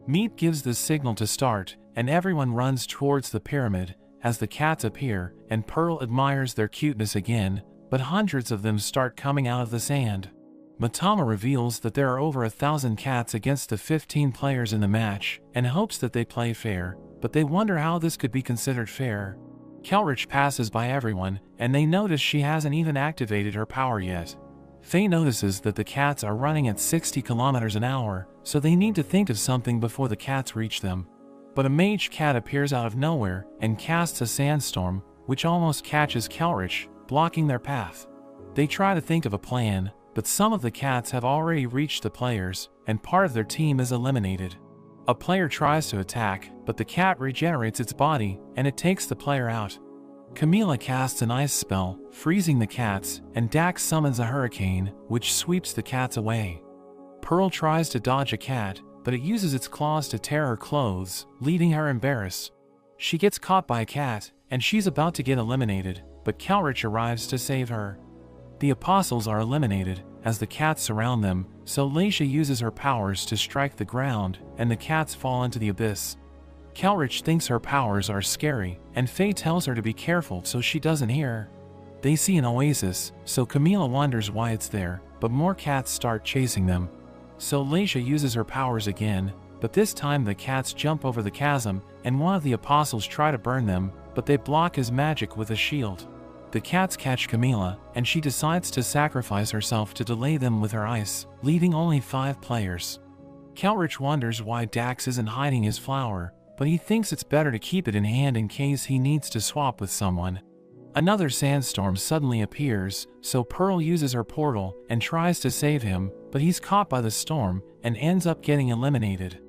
Meep gives the signal to start, and everyone runs towards the pyramid as the cats appear, and Pearl admires their cuteness again, but hundreds of them start coming out of the sand. Matama reveals that there are over 1,000 cats against the 15 players in the match, and hopes that they play fair, but they wonder how this could be considered fair. Calrich passes by everyone, and they notice she hasn't even activated her power yet. Faye notices that the cats are running at 60 kilometers an hour, so they need to think of something before the cats reach them. But a mage cat appears out of nowhere and casts a sandstorm, which almost catches Calrich, blocking their path. They try to think of a plan, but some of the cats have already reached the players, and part of their team is eliminated. A player tries to attack, but the cat regenerates its body, and it takes the player out. Camilla casts an ice spell, freezing the cats, and Dax summons a hurricane, which sweeps the cats away. Pearl tries to dodge a cat, but it uses its claws to tear her clothes, leaving her embarrassed. She gets caught by a cat, and she's about to get eliminated, but Calrich arrives to save her. The apostles are eliminated, as the cats surround them, so Leisha uses her powers to strike the ground, and the cats fall into the abyss. Calrich thinks her powers are scary, and Faye tells her to be careful so she doesn't hear. They see an oasis, so Camilla wonders why it's there, but more cats start chasing them. So Leisha uses her powers again, but this time the cats jump over the chasm, and one of the apostles try to burn them, but they block his magic with a shield. The cats catch Camilla, and she decides to sacrifice herself to delay them with her ice, leaving only 5 players. Calrich wonders why Dax isn't hiding his flower, but he thinks it's better to keep it in hand in case he needs to swap with someone. Another sandstorm suddenly appears, so Pearl uses her portal and tries to save him, but he's caught by the storm and ends up getting eliminated.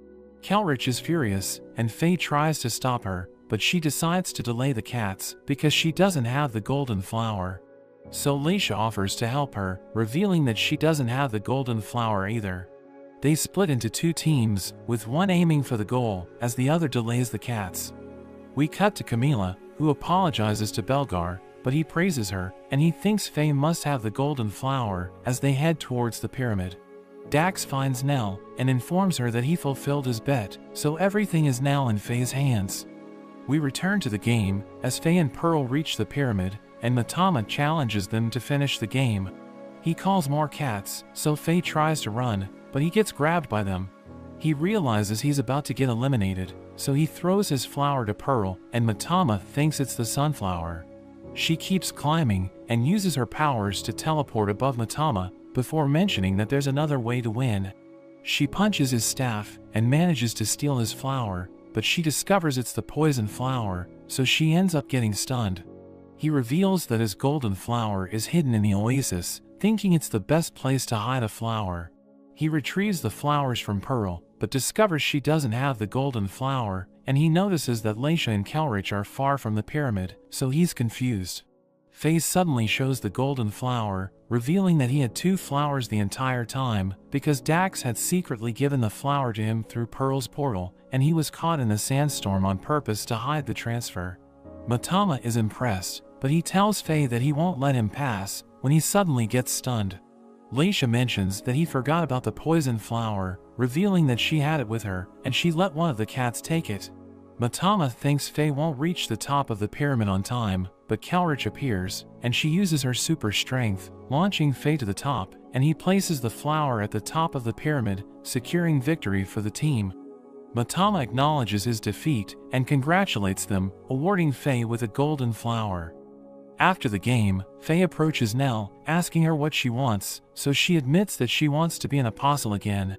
Calrich is furious, and Faye tries to stop her, but she decides to delay the cats because she doesn't have the golden flower. So Leisha offers to help her, revealing that she doesn't have the golden flower either. They split into 2 teams, with one aiming for the goal as the other delays the cats. We cut to Camilla, who apologizes to Belgar, but he praises her, and he thinks Faye must have the golden flower as they head towards the pyramid. Dax finds Nell and informs her that he fulfilled his bet, so everything is now in Faye's hands. We return to the game as Faye and Pearl reach the pyramid, and Matama challenges them to finish the game. He calls more cats, so Faye tries to run, but he gets grabbed by them. He realizes he's about to get eliminated, so he throws his flower to Pearl, and Matama thinks it's the sunflower. She keeps climbing and uses her powers to teleport above Matama before mentioning that there's another way to win. She punches his staff and manages to steal his flower, but she discovers it's the poison flower, so she ends up getting stunned. He reveals that his golden flower is hidden in the oasis, thinking it's the best place to hide a flower. He retrieves the flowers from Pearl, but discovers she doesn't have the golden flower, and he notices that Leisha and Kelrich are far from the pyramid, so he's confused. Faye suddenly shows the golden flower, revealing that he had 2 flowers the entire time, because Dax had secretly given the flower to him through Pearl's portal, and he was caught in the sandstorm on purpose to hide the transfer. Matama is impressed, but he tells Faye that he won't let him pass, when he suddenly gets stunned. Leisha mentions that he forgot about the poison flower, revealing that she had it with her, and she let one of the cats take it. Matama thinks Faye won't reach the top of the pyramid on time, but Kelrich appears, and she uses her super strength, launching Faye to the top, and he places the flower at the top of the pyramid, securing victory for the team. Matama acknowledges his defeat and congratulates them, awarding Faye with a golden flower. After the game, Faye approaches Nell, asking her what she wants, so she admits that she wants to be an apostle again.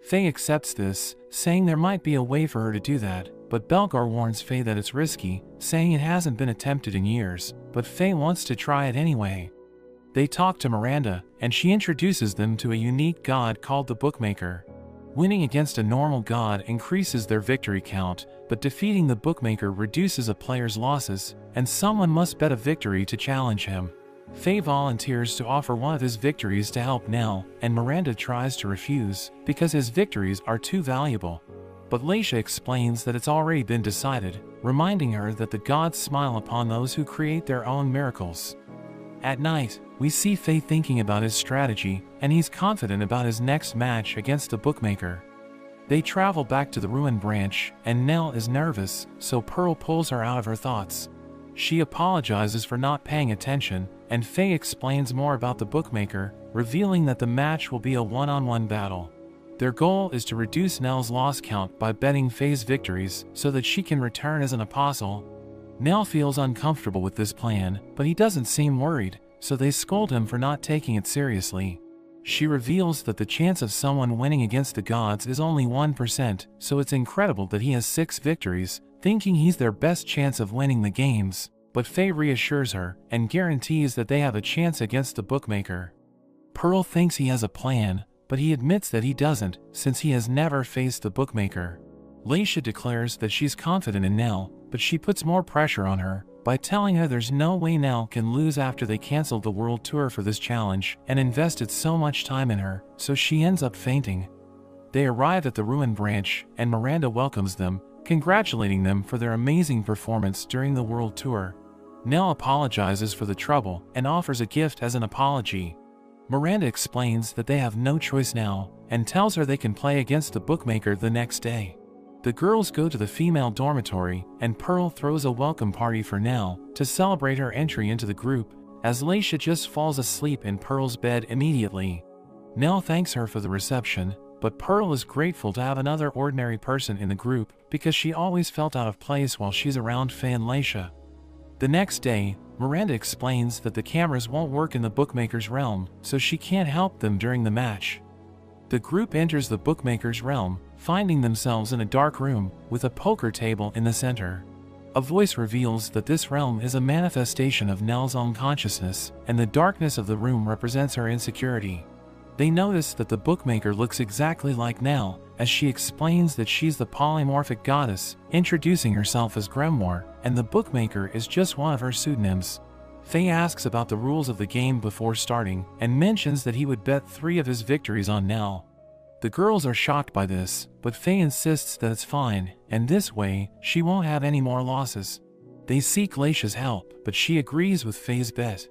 Faye accepts this, saying there might be a way for her to do that, but Belgar warns Faye that it's risky, saying it hasn't been attempted in years, but Faye wants to try it anyway. They talk to Miranda, and she introduces them to a unique god called the Bookmaker. Winning against a normal god increases their victory count, but defeating the Bookmaker reduces a player's losses, and someone must bet a victory to challenge him. Faye volunteers to offer one of his victories to help Nell, and Miranda tries to refuse, because his victories are too valuable. But Leisha explains that it's already been decided, reminding her that the gods smile upon those who create their own miracles. At night, we see Faye thinking about his strategy, and he's confident about his next match against the Bookmaker. They travel back to the ruin branch, and Nell is nervous, so Pearl pulls her out of her thoughts. She apologizes for not paying attention, and Faye explains more about the Bookmaker, revealing that the match will be a one-on-one battle. Their goal is to reduce Nell's loss count by betting Faye's victories so that she can return as an apostle. Nell feels uncomfortable with this plan, but he doesn't seem worried, so they scold him for not taking it seriously. She reveals that the chance of someone winning against the gods is only 1%, so it's incredible that he has 6 victories, thinking he's their best chance of winning the games, but Faye reassures her and guarantees that they have a chance against the Bookmaker. Pearl thinks he has a plan, but he admits that he doesn't, since he has never faced the Bookmaker. Leisha declares that she's confident in Nell, but she puts more pressure on her by telling her there's no way Nell can lose after they canceled the world tour for this challenge and invested so much time in her, so she ends up fainting. They arrive at the ruin branch, and Miranda welcomes them, congratulating them for their amazing performance during the world tour. Nell apologizes for the trouble and offers a gift as an apology. Miranda explains that they have no choice now, and tells her they can play against the Bookmaker the next day. The girls go to the female dormitory, and Pearl throws a welcome party for Nell to celebrate her entry into the group, as Leisha just falls asleep in Pearl's bed immediately. Nell thanks her for the reception, but Pearl is grateful to have another ordinary person in the group because she always felt out of place while she's around Faye and Leisha. The next day, Miranda explains that the cameras won't work in the Bookmaker's realm, so she can't help them during the match. The group enters the Bookmaker's realm, finding themselves in a dark room with a poker table in the center. A voice reveals that this realm is a manifestation of Nell's own consciousness, and the darkness of the room represents her insecurity. They notice that the Bookmaker looks exactly like Nell, as she explains that she's the polymorphic goddess, introducing herself as Grimoire, and the Bookmaker is just one of her pseudonyms. Faye asks about the rules of the game before starting, and mentions that he would bet 3 of his victories on Nell. The girls are shocked by this, but Faye insists that it's fine, and this way, she won't have any more losses. They seek Leisha's help, but she agrees with Faye's bet.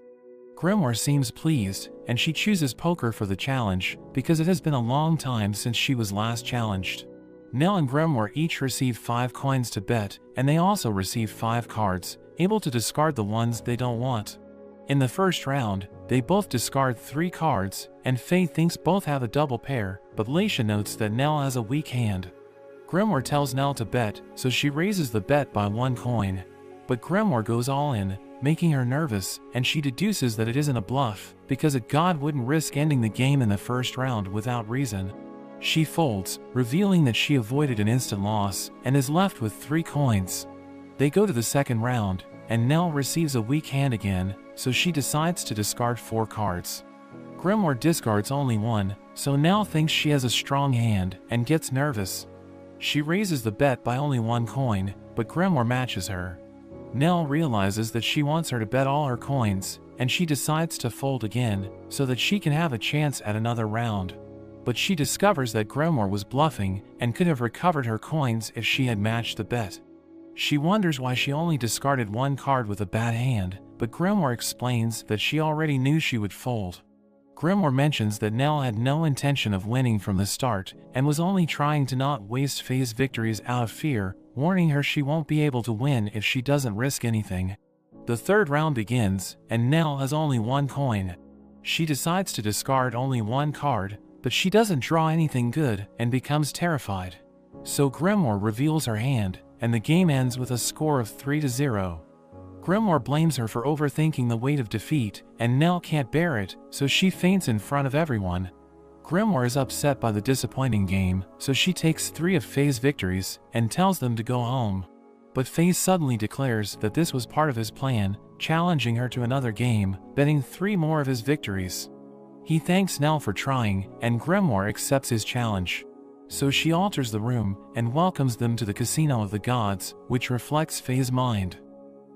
Grimoire seems pleased, and she chooses poker for the challenge, because it has been a long time since she was last challenged. Nell and Grimoire each receive 5 coins to bet, and they also receive 5 cards, able to discard the ones they don't want. In the first round, they both discard 3 cards, and Faye thinks both have a double pair, but Leisha notes that Nell has a weak hand. Grimoire tells Nell to bet, so she raises the bet by 1 coin. But Grimoire goes all in, making her nervous, and she deduces that it isn't a bluff, because a god wouldn't risk ending the game in the first round without reason. She folds, revealing that she avoided an instant loss, and is left with 3 coins. They go to the second round, and Nell receives a weak hand again, so she decides to discard 4 cards. Grimoire discards only 1, so Nell thinks she has a strong hand and gets nervous. She raises the bet by only 1 coin, but Grimoire matches her. Nell realizes that she wants her to bet all her coins, and she decides to fold again, so that she can have a chance at another round. But she discovers that Grimoire was bluffing and could have recovered her coins if she had matched the bet. She wonders why she only discarded 1 card with a bad hand, but Grimoire explains that she already knew she would fold. Grimoire mentions that Nell had no intention of winning from the start and was only trying to not waste Faye's victories out of fear, warning her she won't be able to win if she doesn't risk anything. The third round begins, and Nell has only 1 coin. She decides to discard only 1 card, but she doesn't draw anything good and becomes terrified. So Grimoire reveals her hand, and the game ends with a score of 3-0. Grimoire blames her for overthinking the weight of defeat, and Nell can't bear it, so she faints in front of everyone. Grimoire is upset by the disappointing game, so she takes 3 of Faye's victories and tells them to go home. But Faye suddenly declares that this was part of his plan, challenging her to another game, betting 3 more of his victories. He thanks Nell for trying, and Grimoire accepts his challenge. So she alters the room and welcomes them to the Casino of the Gods, which reflects Faye's mind.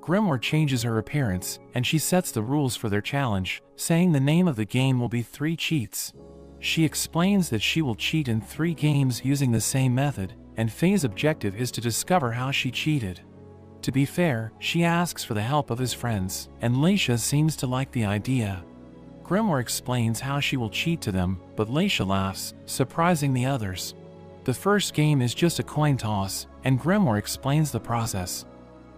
Grimoire changes her appearance, and she sets the rules for their challenge, saying the name of the game will be 3 cheats. She explains that she will cheat in 3 games using the same method, and Faye's objective is to discover how she cheated. To be fair, she asks for the help of his friends, and Leisha seems to like the idea. Grimoire explains how she will cheat to them, but Leisha laughs, surprising the others. The first game is just a coin toss, and Grimoire explains the process.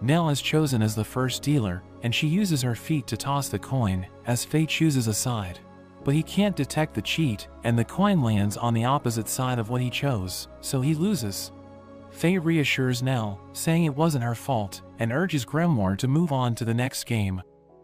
Nell is chosen as the first dealer, and she uses her feet to toss the coin, as Faye chooses a side. But he can't detect the cheat, and the coin lands on the opposite side of what he chose, so he loses. Faye reassures Nell, saying it wasn't her fault, and urges Grimoire to move on to the next game.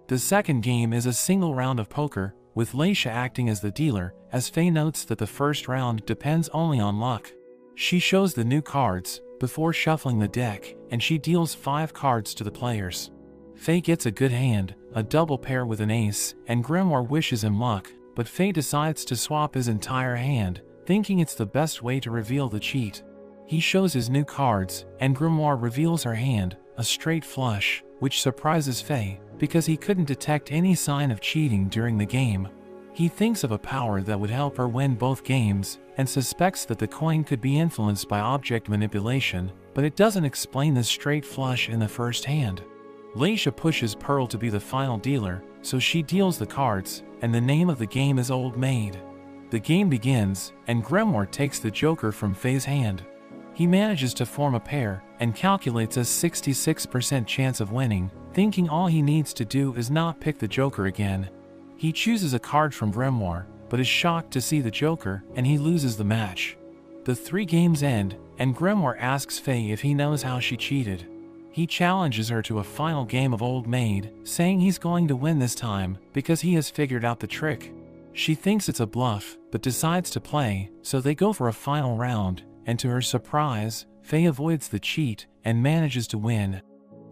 The second game is a single round of poker, with Leisha acting as the dealer, as Faye notes that the first round depends only on luck. She shows the new cards, before shuffling the deck, and she deals 5 cards to the players. Faye gets a good hand, a double pair with an ace, and Grimoire wishes him luck, but Faye decides to swap his entire hand, thinking it's the best way to reveal the cheat. He shows his new cards, and Grimoire reveals her hand, a straight flush, which surprises Faye, because he couldn't detect any sign of cheating during the game. He thinks of a power that would help her win both games, and suspects that the coin could be influenced by object manipulation, but it doesn't explain the straight flush in the first hand. Leisha pushes Pearl to be the final dealer, so she deals the cards, and the name of the game is Old Maid. The game begins, and Grimoire takes the joker from Faye's hand. He manages to form a pair, and calculates a 66% chance of winning, thinking all he needs to do is not pick the joker again. He chooses a card from Grimoire, but is shocked to see the joker, and he loses the match. The 3 games end, and Grimoire asks Faye if he knows how she cheated. He challenges her to a final game of Old Maid, saying he's going to win this time, because he has figured out the trick. She thinks it's a bluff, but decides to play, so they go for a final round, and to her surprise, Faye avoids the cheat, and manages to win.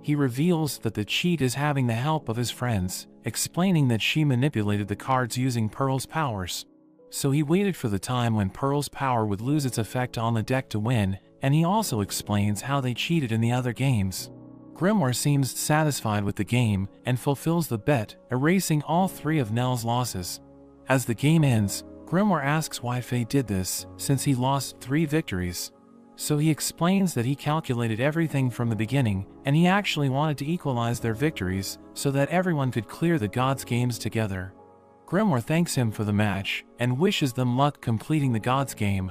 He reveals that the cheat is having the help of his friends, explaining that she manipulated the cards using Pearl's powers. So he waited for the time when Pearl's power would lose its effect on the deck to win, and he also explains how they cheated in the other games. Grimoire seems satisfied with the game, and fulfills the bet, erasing all 3 of Nell's losses. As the game ends, Grimoire asks why Faye did this, since he lost 3 victories. So he explains that he calculated everything from the beginning, and he actually wanted to equalize their victories, so that everyone could clear the gods' games together. Grimoire thanks him for the match, and wishes them luck completing the gods' game.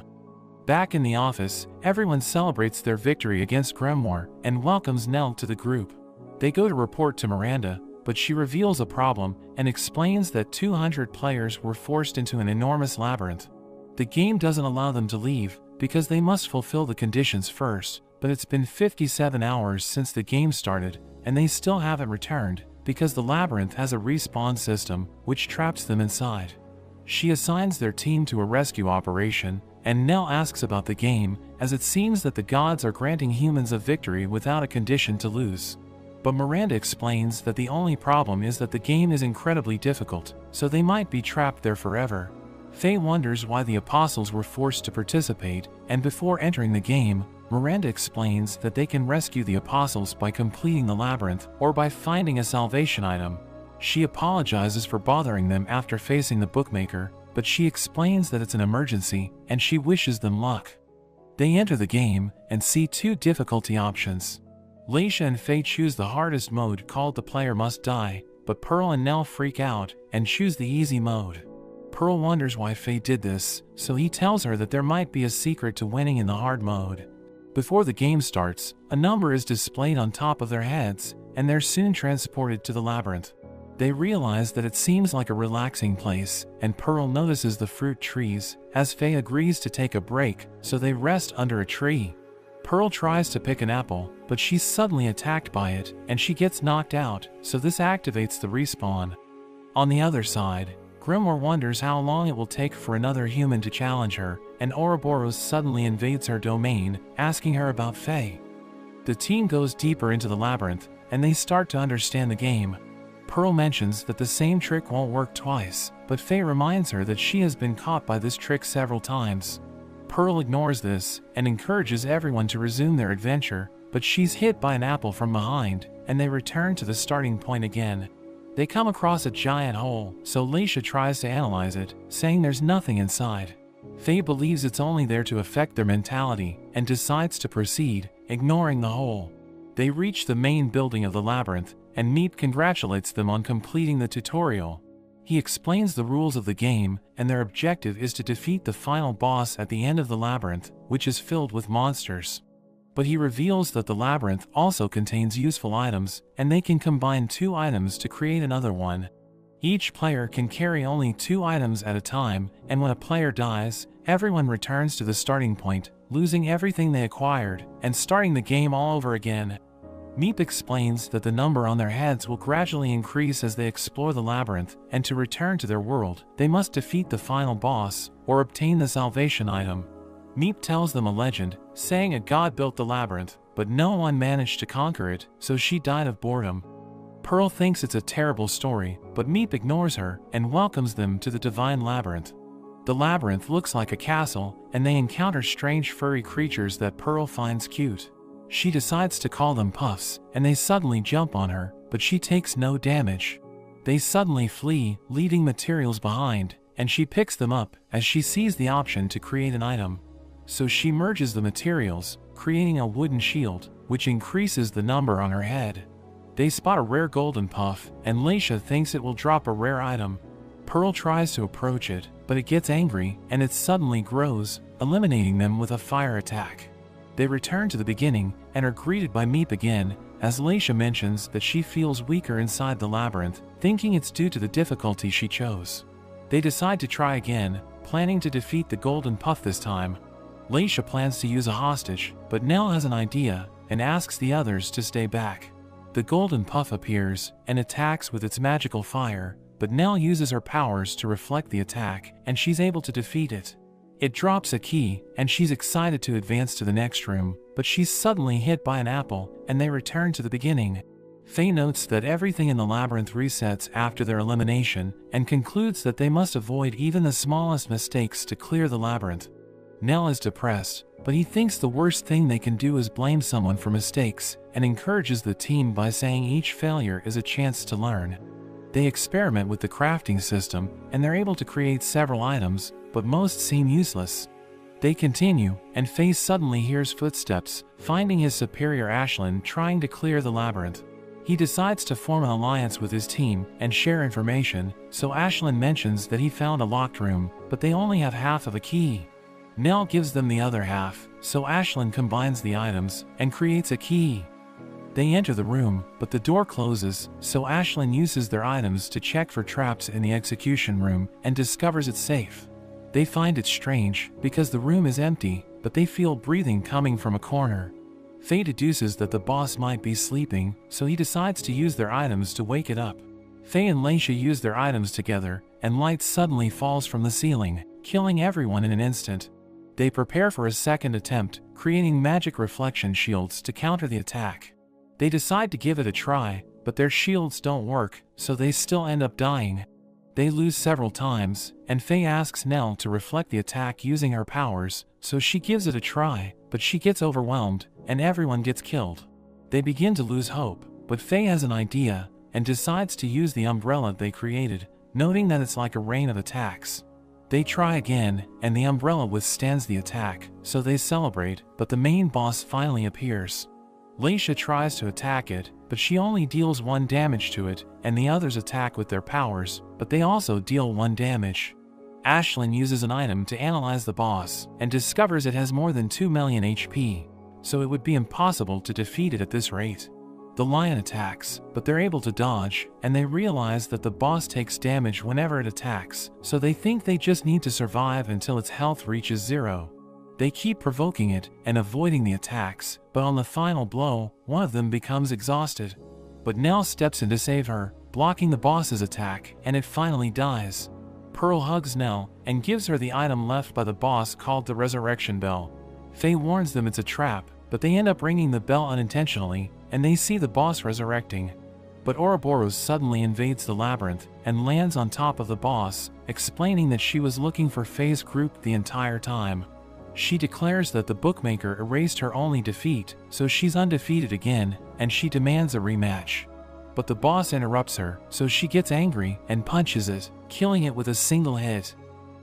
Back in the office, everyone celebrates their victory against Grimoire, and welcomes Nell to the group. They go to report to Miranda, but she reveals a problem, and explains that 200 players were forced into an enormous labyrinth. The game doesn't allow them to leave, because they must fulfill the conditions first, but it's been 57 hours since the game started, and they still haven't returned, because the labyrinth has a respawn system, which traps them inside. She assigns their team to a rescue operation, and Nell asks about the game, as it seems that the gods are granting humans a victory without a condition to lose. But Miranda explains that the only problem is that the game is incredibly difficult, so they might be trapped there forever. Faye wonders why the apostles were forced to participate, and before entering the game, Miranda explains that they can rescue the apostles by completing the labyrinth or by finding a salvation item. She apologizes for bothering them after facing the bookmaker, but she explains that it's an emergency and she wishes them luck. They enter the game and see two difficulty options. Leisha and Faye choose the hardest mode called the player must die, but Pearl and Nell freak out and choose the easy mode. Pearl wonders why Faye did this, so he tells her that there might be a secret to winning in the hard mode. Before the game starts, a number is displayed on top of their heads, and they're soon transported to the labyrinth. They realize that it seems like a relaxing place, and Pearl notices the fruit trees, as Faye agrees to take a break, so they rest under a tree. Pearl tries to pick an apple, but she's suddenly attacked by it, and she gets knocked out, so this activates the respawn. On the other side, Grimoire wonders how long it will take for another human to challenge her, and Ouroboros suddenly invades her domain, asking her about Faye. The team goes deeper into the labyrinth, and they start to understand the game. Pearl mentions that the same trick won't work twice, but Faye reminds her that she has been caught by this trick several times. Pearl ignores this, and encourages everyone to resume their adventure, but she's hit by an apple from behind, and they return to the starting point again. They come across a giant hole, so Leisha tries to analyze it, saying there's nothing inside. Faye believes it's only there to affect their mentality, and decides to proceed, ignoring the hole. They reach the main building of the labyrinth, and Meep congratulates them on completing the tutorial. He explains the rules of the game, and their objective is to defeat the final boss at the end of the labyrinth, which is filled with monsters. But he reveals that the labyrinth also contains useful items, and they can combine 2 items to create another one. Each player can carry only 2 items at a time, and when a player dies, everyone returns to the starting point, losing everything they acquired, and starting the game all over again. Meep explains that the number on their heads will gradually increase as they explore the labyrinth, and to return to their world, they must defeat the final boss, or obtain the salvation item. Meep tells them a legend, saying a god built the labyrinth, but no one managed to conquer it, so she died of boredom. Pearl thinks it's a terrible story, but Meep ignores her, and welcomes them to the divine labyrinth. The labyrinth looks like a castle, and they encounter strange furry creatures that Pearl finds cute. She decides to call them puffs, and they suddenly jump on her, but she takes no damage. They suddenly flee, leaving materials behind, and she picks them up as she sees the option to create an item. So she merges the materials, creating a wooden shield, which increases the number on her head. They spot a rare golden puff, and Leisha thinks it will drop a rare item. Pearl tries to approach it, but it gets angry, and it suddenly grows, eliminating them with a fire attack. They return to the beginning, and are greeted by Meep again, as Leisha mentions that she feels weaker inside the labyrinth, thinking it's due to the difficulty she chose. They decide to try again, planning to defeat the golden puff this time. Leisha plans to use a hostage, but Nell has an idea, and asks the others to stay back. The golden puff appears, and attacks with its magical fire, but Nell uses her powers to reflect the attack, and she's able to defeat it. It drops a key, and she's excited to advance to the next room, but she's suddenly hit by an apple, and they return to the beginning. Faye notes that everything in the labyrinth resets after their elimination, and concludes that they must avoid even the smallest mistakes to clear the labyrinth. Nell is depressed, but he thinks the worst thing they can do is blame someone for mistakes, and encourages the team by saying each failure is a chance to learn. They experiment with the crafting system, and they're able to create several items, but most seem useless. They continue, and Faye suddenly hears footsteps, finding his superior Ashlyn trying to clear the labyrinth. He decides to form an alliance with his team and share information, so Ashlyn mentions that he found a locked room, but they only have half of a key. Nell gives them the other half, so Ashlyn combines the items and creates a key. They enter the room, but the door closes, so Ashlyn uses their items to check for traps in the execution room and discovers it's safe. They find it strange, because the room is empty, but they feel breathing coming from a corner. Faye deduces that the boss might be sleeping, so he decides to use their items to wake it up. Faye and Leisha use their items together, and light suddenly falls from the ceiling, killing everyone in an instant. They prepare for a second attempt, creating magic reflection shields to counter the attack. They decide to give it a try, but their shields don't work, so they still end up dying. They lose several times, and Faye asks Nell to reflect the attack using her powers, so she gives it a try, but she gets overwhelmed, and everyone gets killed. They begin to lose hope, but Faye has an idea, and decides to use the umbrella they created, noting that it's like a rain of attacks. They try again, and the umbrella withstands the attack, so they celebrate, but the main boss finally appears. Leisha tries to attack it, but she only deals 1 damage to it, and the others attack with their powers, but they also deal 1 damage. Ashlyn uses an item to analyze the boss, and discovers it has more than 2 million HP, so it would be impossible to defeat it at this rate. The lion attacks, but they're able to dodge, and they realize that the boss takes damage whenever it attacks, so they think they just need to survive until its health reaches 0. They keep provoking it and avoiding the attacks, but on the final blow, one of them becomes exhausted. But Nell steps in to save her, blocking the boss's attack, and it finally dies. Pearl hugs Nell and gives her the item left by the boss called the Resurrection Bell. Faye warns them it's a trap, but they end up ringing the bell unintentionally, and they see the boss resurrecting. But Ouroboros suddenly invades the labyrinth and lands on top of the boss, explaining that she was looking for Faye's group the entire time. She declares that the bookmaker erased her only defeat, so she's undefeated again, and she demands a rematch. But the boss interrupts her, so she gets angry and punches it, killing it with a single hit.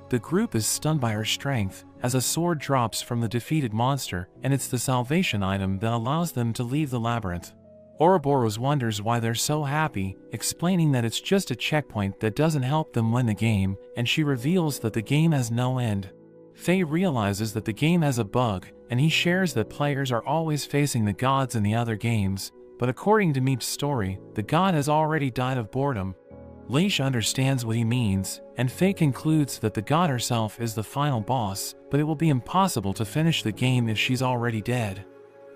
The group is stunned by her strength, as a sword drops from the defeated monster, and it's the salvation item that allows them to leave the labyrinth. Ouroboros wonders why they're so happy, explaining that it's just a checkpoint that doesn't help them win the game, and she reveals that the game has no end. Faye realizes that the game has a bug, and he shares that players are always facing the gods in the other games, but according to Meep's story, the god has already died of boredom. Leisha understands what he means, and Faye concludes that the god herself is the final boss, but it will be impossible to finish the game if she's already dead.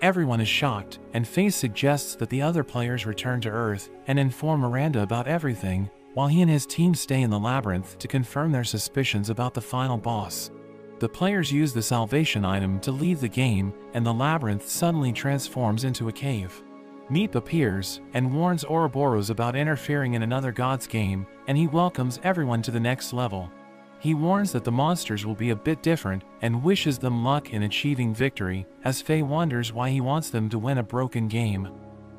Everyone is shocked, and Faye suggests that the other players return to Earth and inform Miranda about everything, while he and his team stay in the labyrinth to confirm their suspicions about the final boss. The players use the salvation item to leave the game, and the labyrinth suddenly transforms into a cave. Meep appears and warns Ouroboros about interfering in another god's game, and he welcomes everyone to the next level. He warns that the monsters will be a bit different and wishes them luck in achieving victory, as Faye wonders why he wants them to win a broken game.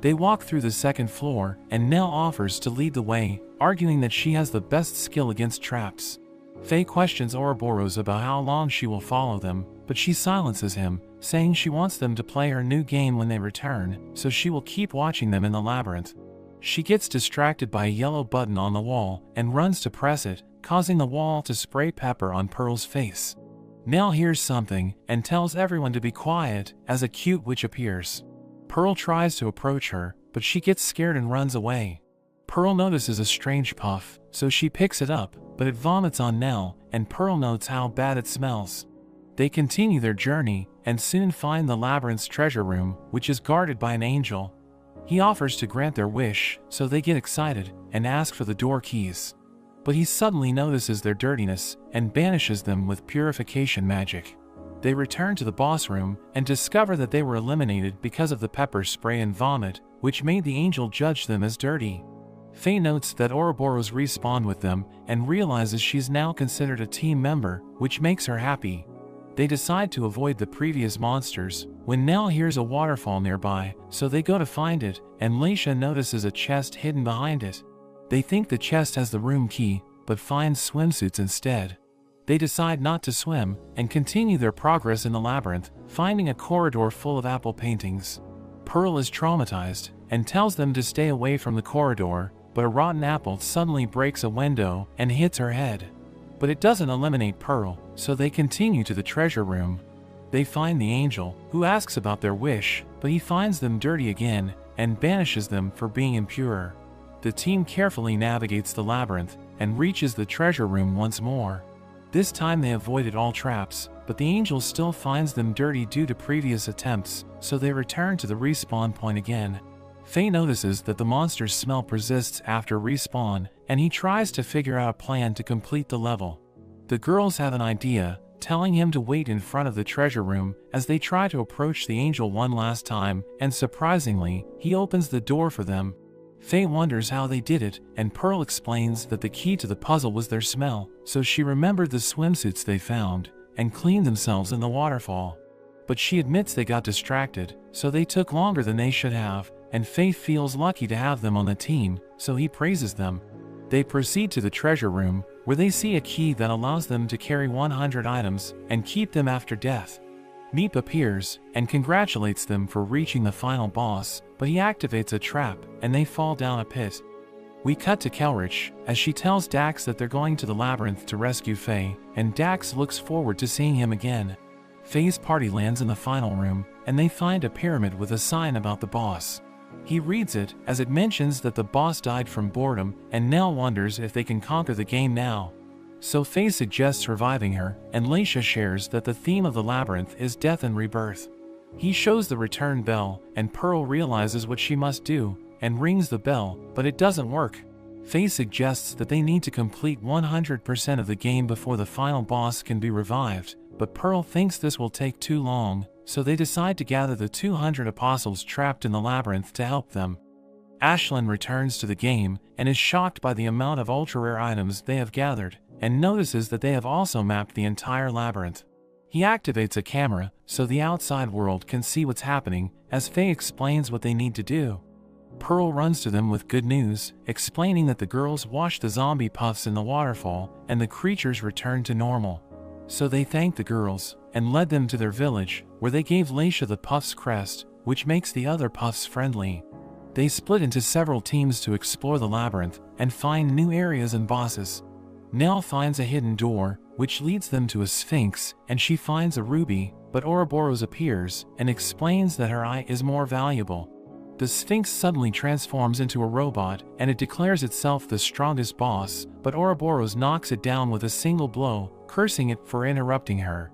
They walk through the second floor, and Nell offers to lead the way, arguing that she has the best skill against traps. Faye questions Ouroboros about how long she will follow them, but she silences him, saying she wants them to play her new game when they return, so she will keep watching them in the labyrinth. She gets distracted by a yellow button on the wall and runs to press it, causing the wall to spray pepper on Pearl's face. Nell hears something and tells everyone to be quiet as a cute witch appears. Pearl tries to approach her, but she gets scared and runs away. Pearl notices a strange puff, so she picks it up, but it vomits on Nell, and Pearl notes how bad it smells. They continue their journey, and soon find the labyrinth's treasure room, which is guarded by an angel. He offers to grant their wish, so they get excited, and ask for the door keys. But he suddenly notices their dirtiness, and banishes them with purification magic. They return to the boss room, and discover that they were eliminated because of the pepper spray and vomit, which made the angel judge them as dirty. Faye notes that Ouroboros respawned with them, and realizes she's now considered a team member, which makes her happy. They decide to avoid the previous monsters, when Nell hears a waterfall nearby, so they go to find it, and Leisha notices a chest hidden behind it. They think the chest has the room key, but find swimsuits instead. They decide not to swim, and continue their progress in the labyrinth, finding a corridor full of apple paintings. Pearl is traumatized, and tells them to stay away from the corridor, but a rotten apple suddenly breaks a window and hits her head. But it doesn't eliminate Pearl, so they continue to the treasure room. They find the angel, who asks about their wish, but he finds them dirty again, and banishes them for being impure. The team carefully navigates the labyrinth, and reaches the treasure room once more. This time they avoided all traps, but the angel still finds them dirty due to previous attempts, so they return to the respawn point again. Faye notices that the monster's smell persists after respawn, and he tries to figure out a plan to complete the level. The girls have an idea, telling him to wait in front of the treasure room as they try to approach the angel one last time, and surprisingly, he opens the door for them. Faye wonders how they did it, and Pearl explains that the key to the puzzle was their smell, so she remembered the swimsuits they found, and cleaned themselves in the waterfall. But she admits they got distracted, so they took longer than they should have, and Faye feels lucky to have them on the team, so he praises them. They proceed to the treasure room, where they see a key that allows them to carry 100 items, and keep them after death. Meep appears, and congratulates them for reaching the final boss, but he activates a trap, and they fall down a pit. We cut to Kelrich, as she tells Dax that they're going to the labyrinth to rescue Faye, and Dax looks forward to seeing him again. Faye's party lands in the final room, and they find a pyramid with a sign about the boss. He reads it, as it mentions that the boss died from boredom, and Nell wonders if they can conquer the game now. So Faye suggests reviving her, and Leisha shares that the theme of the labyrinth is death and rebirth. He shows the return bell, and Pearl realizes what she must do, and rings the bell, but it doesn't work. Faye suggests that they need to complete 100% of the game before the final boss can be revived, but Pearl thinks this will take too long, so they decide to gather the 200 apostles trapped in the labyrinth to help them. Ashlyn returns to the game, and is shocked by the amount of ultra-rare items they have gathered, and notices that they have also mapped the entire labyrinth. He activates a camera, so the outside world can see what's happening, as Faye explains what they need to do. Pearl runs to them with good news, explaining that the girls washed the zombie puffs in the waterfall, and the creatures returned to normal. So they thanked the girls, and led them to their village, where they gave Leisha the puff's crest, which makes the other puffs friendly. They split into several teams to explore the labyrinth, and find new areas and bosses. Nell finds a hidden door, which leads them to a sphinx, and she finds a ruby, but Ouroboros appears, and explains that her eye is more valuable. The sphinx suddenly transforms into a robot, and it declares itself the strongest boss, but Ouroboros knocks it down with a single blow, cursing it for interrupting her.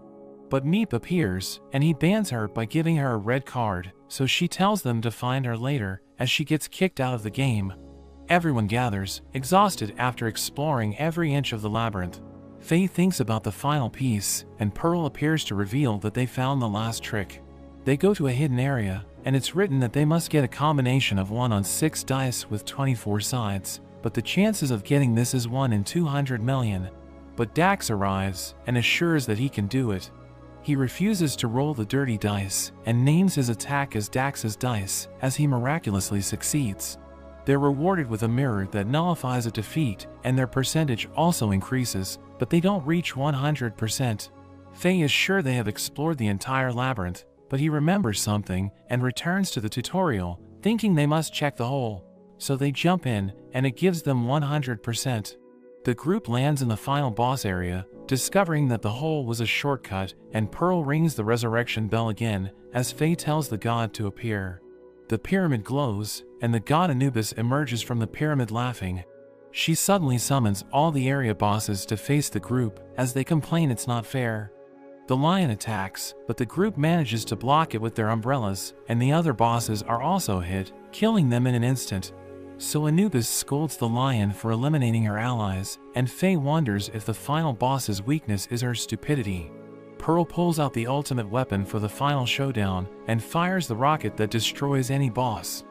But Meep appears, and he bans her by giving her a red card, so she tells them to find her later, as she gets kicked out of the game. Everyone gathers, exhausted after exploring every inch of the labyrinth. Faye thinks about the final piece, and Pearl appears to reveal that they found the last trick. They go to a hidden area, and it's written that they must get a combination of 1 on 6 dice with 24 sides, but the chances of getting this is 1 in 200 million. But Dax arrives, and assures that he can do it. He refuses to roll the dirty dice, and names his attack as Dax's dice, as he miraculously succeeds. They're rewarded with a mirror that nullifies a defeat, and their percentage also increases, but they don't reach 100%. Faye is sure they have explored the entire labyrinth, but he remembers something, and returns to the tutorial, thinking they must check the hole. So they jump in, and it gives them 100%. The group lands in the final boss area, discovering that the hole was a shortcut, and Pearl rings the resurrection bell again, as Faye tells the god to appear. The pyramid glows, and the god Anubis emerges from the pyramid laughing. She suddenly summons all the area bosses to face the group, as they complain it's not fair. The lion attacks, but the group manages to block it with their umbrellas, and the other bosses are also hit, killing them in an instant. So Anubis scolds the lion for eliminating her allies, and Faye wonders if the final boss's weakness is her stupidity. Pearl pulls out the ultimate weapon for the final showdown, and fires the rocket that destroys any boss.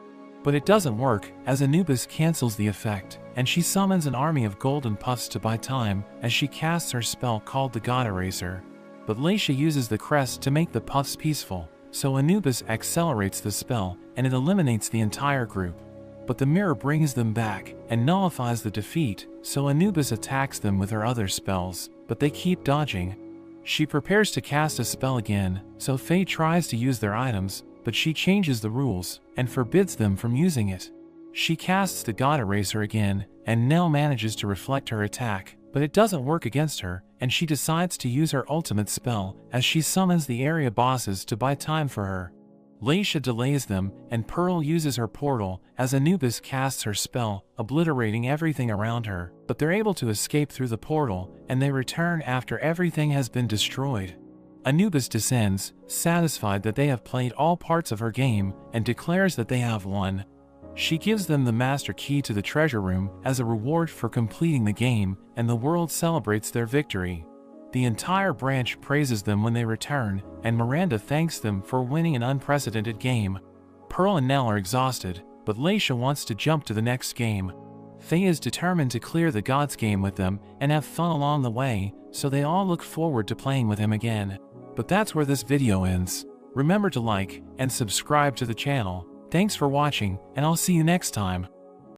But it doesn't work, as Anubis cancels the effect, and she summons an army of golden puffs to buy time, as she casts her spell called the God Eraser. But Leisha uses the crest to make the puffs peaceful, so Anubis accelerates the spell, and it eliminates the entire group. But the mirror brings them back, and nullifies the defeat, so Anubis attacks them with her other spells, but they keep dodging. She prepares to cast a spell again, so Faye tries to use their items, but she changes the rules, and forbids them from using it. She casts the God Eraser again, and Nell manages to reflect her attack, but it doesn't work against her, and she decides to use her ultimate spell, as she summons the area bosses to buy time for her. Leisha delays them, and Pearl uses her portal, as Anubis casts her spell, obliterating everything around her, but they're able to escape through the portal, and they return after everything has been destroyed. Anubis descends, satisfied that they have played all parts of her game, and declares that they have won. She gives them the master key to the treasure room as a reward for completing the game, and the world celebrates their victory. The entire branch praises them when they return, and Miranda thanks them for winning an unprecedented game. Pearl and Nell are exhausted, but Laisha wants to jump to the next game. Faye is determined to clear the gods game with them and have fun along the way, so they all look forward to playing with him again. But that's where this video ends. Remember to like and subscribe to the channel. Thanks for watching, and I'll see you next time.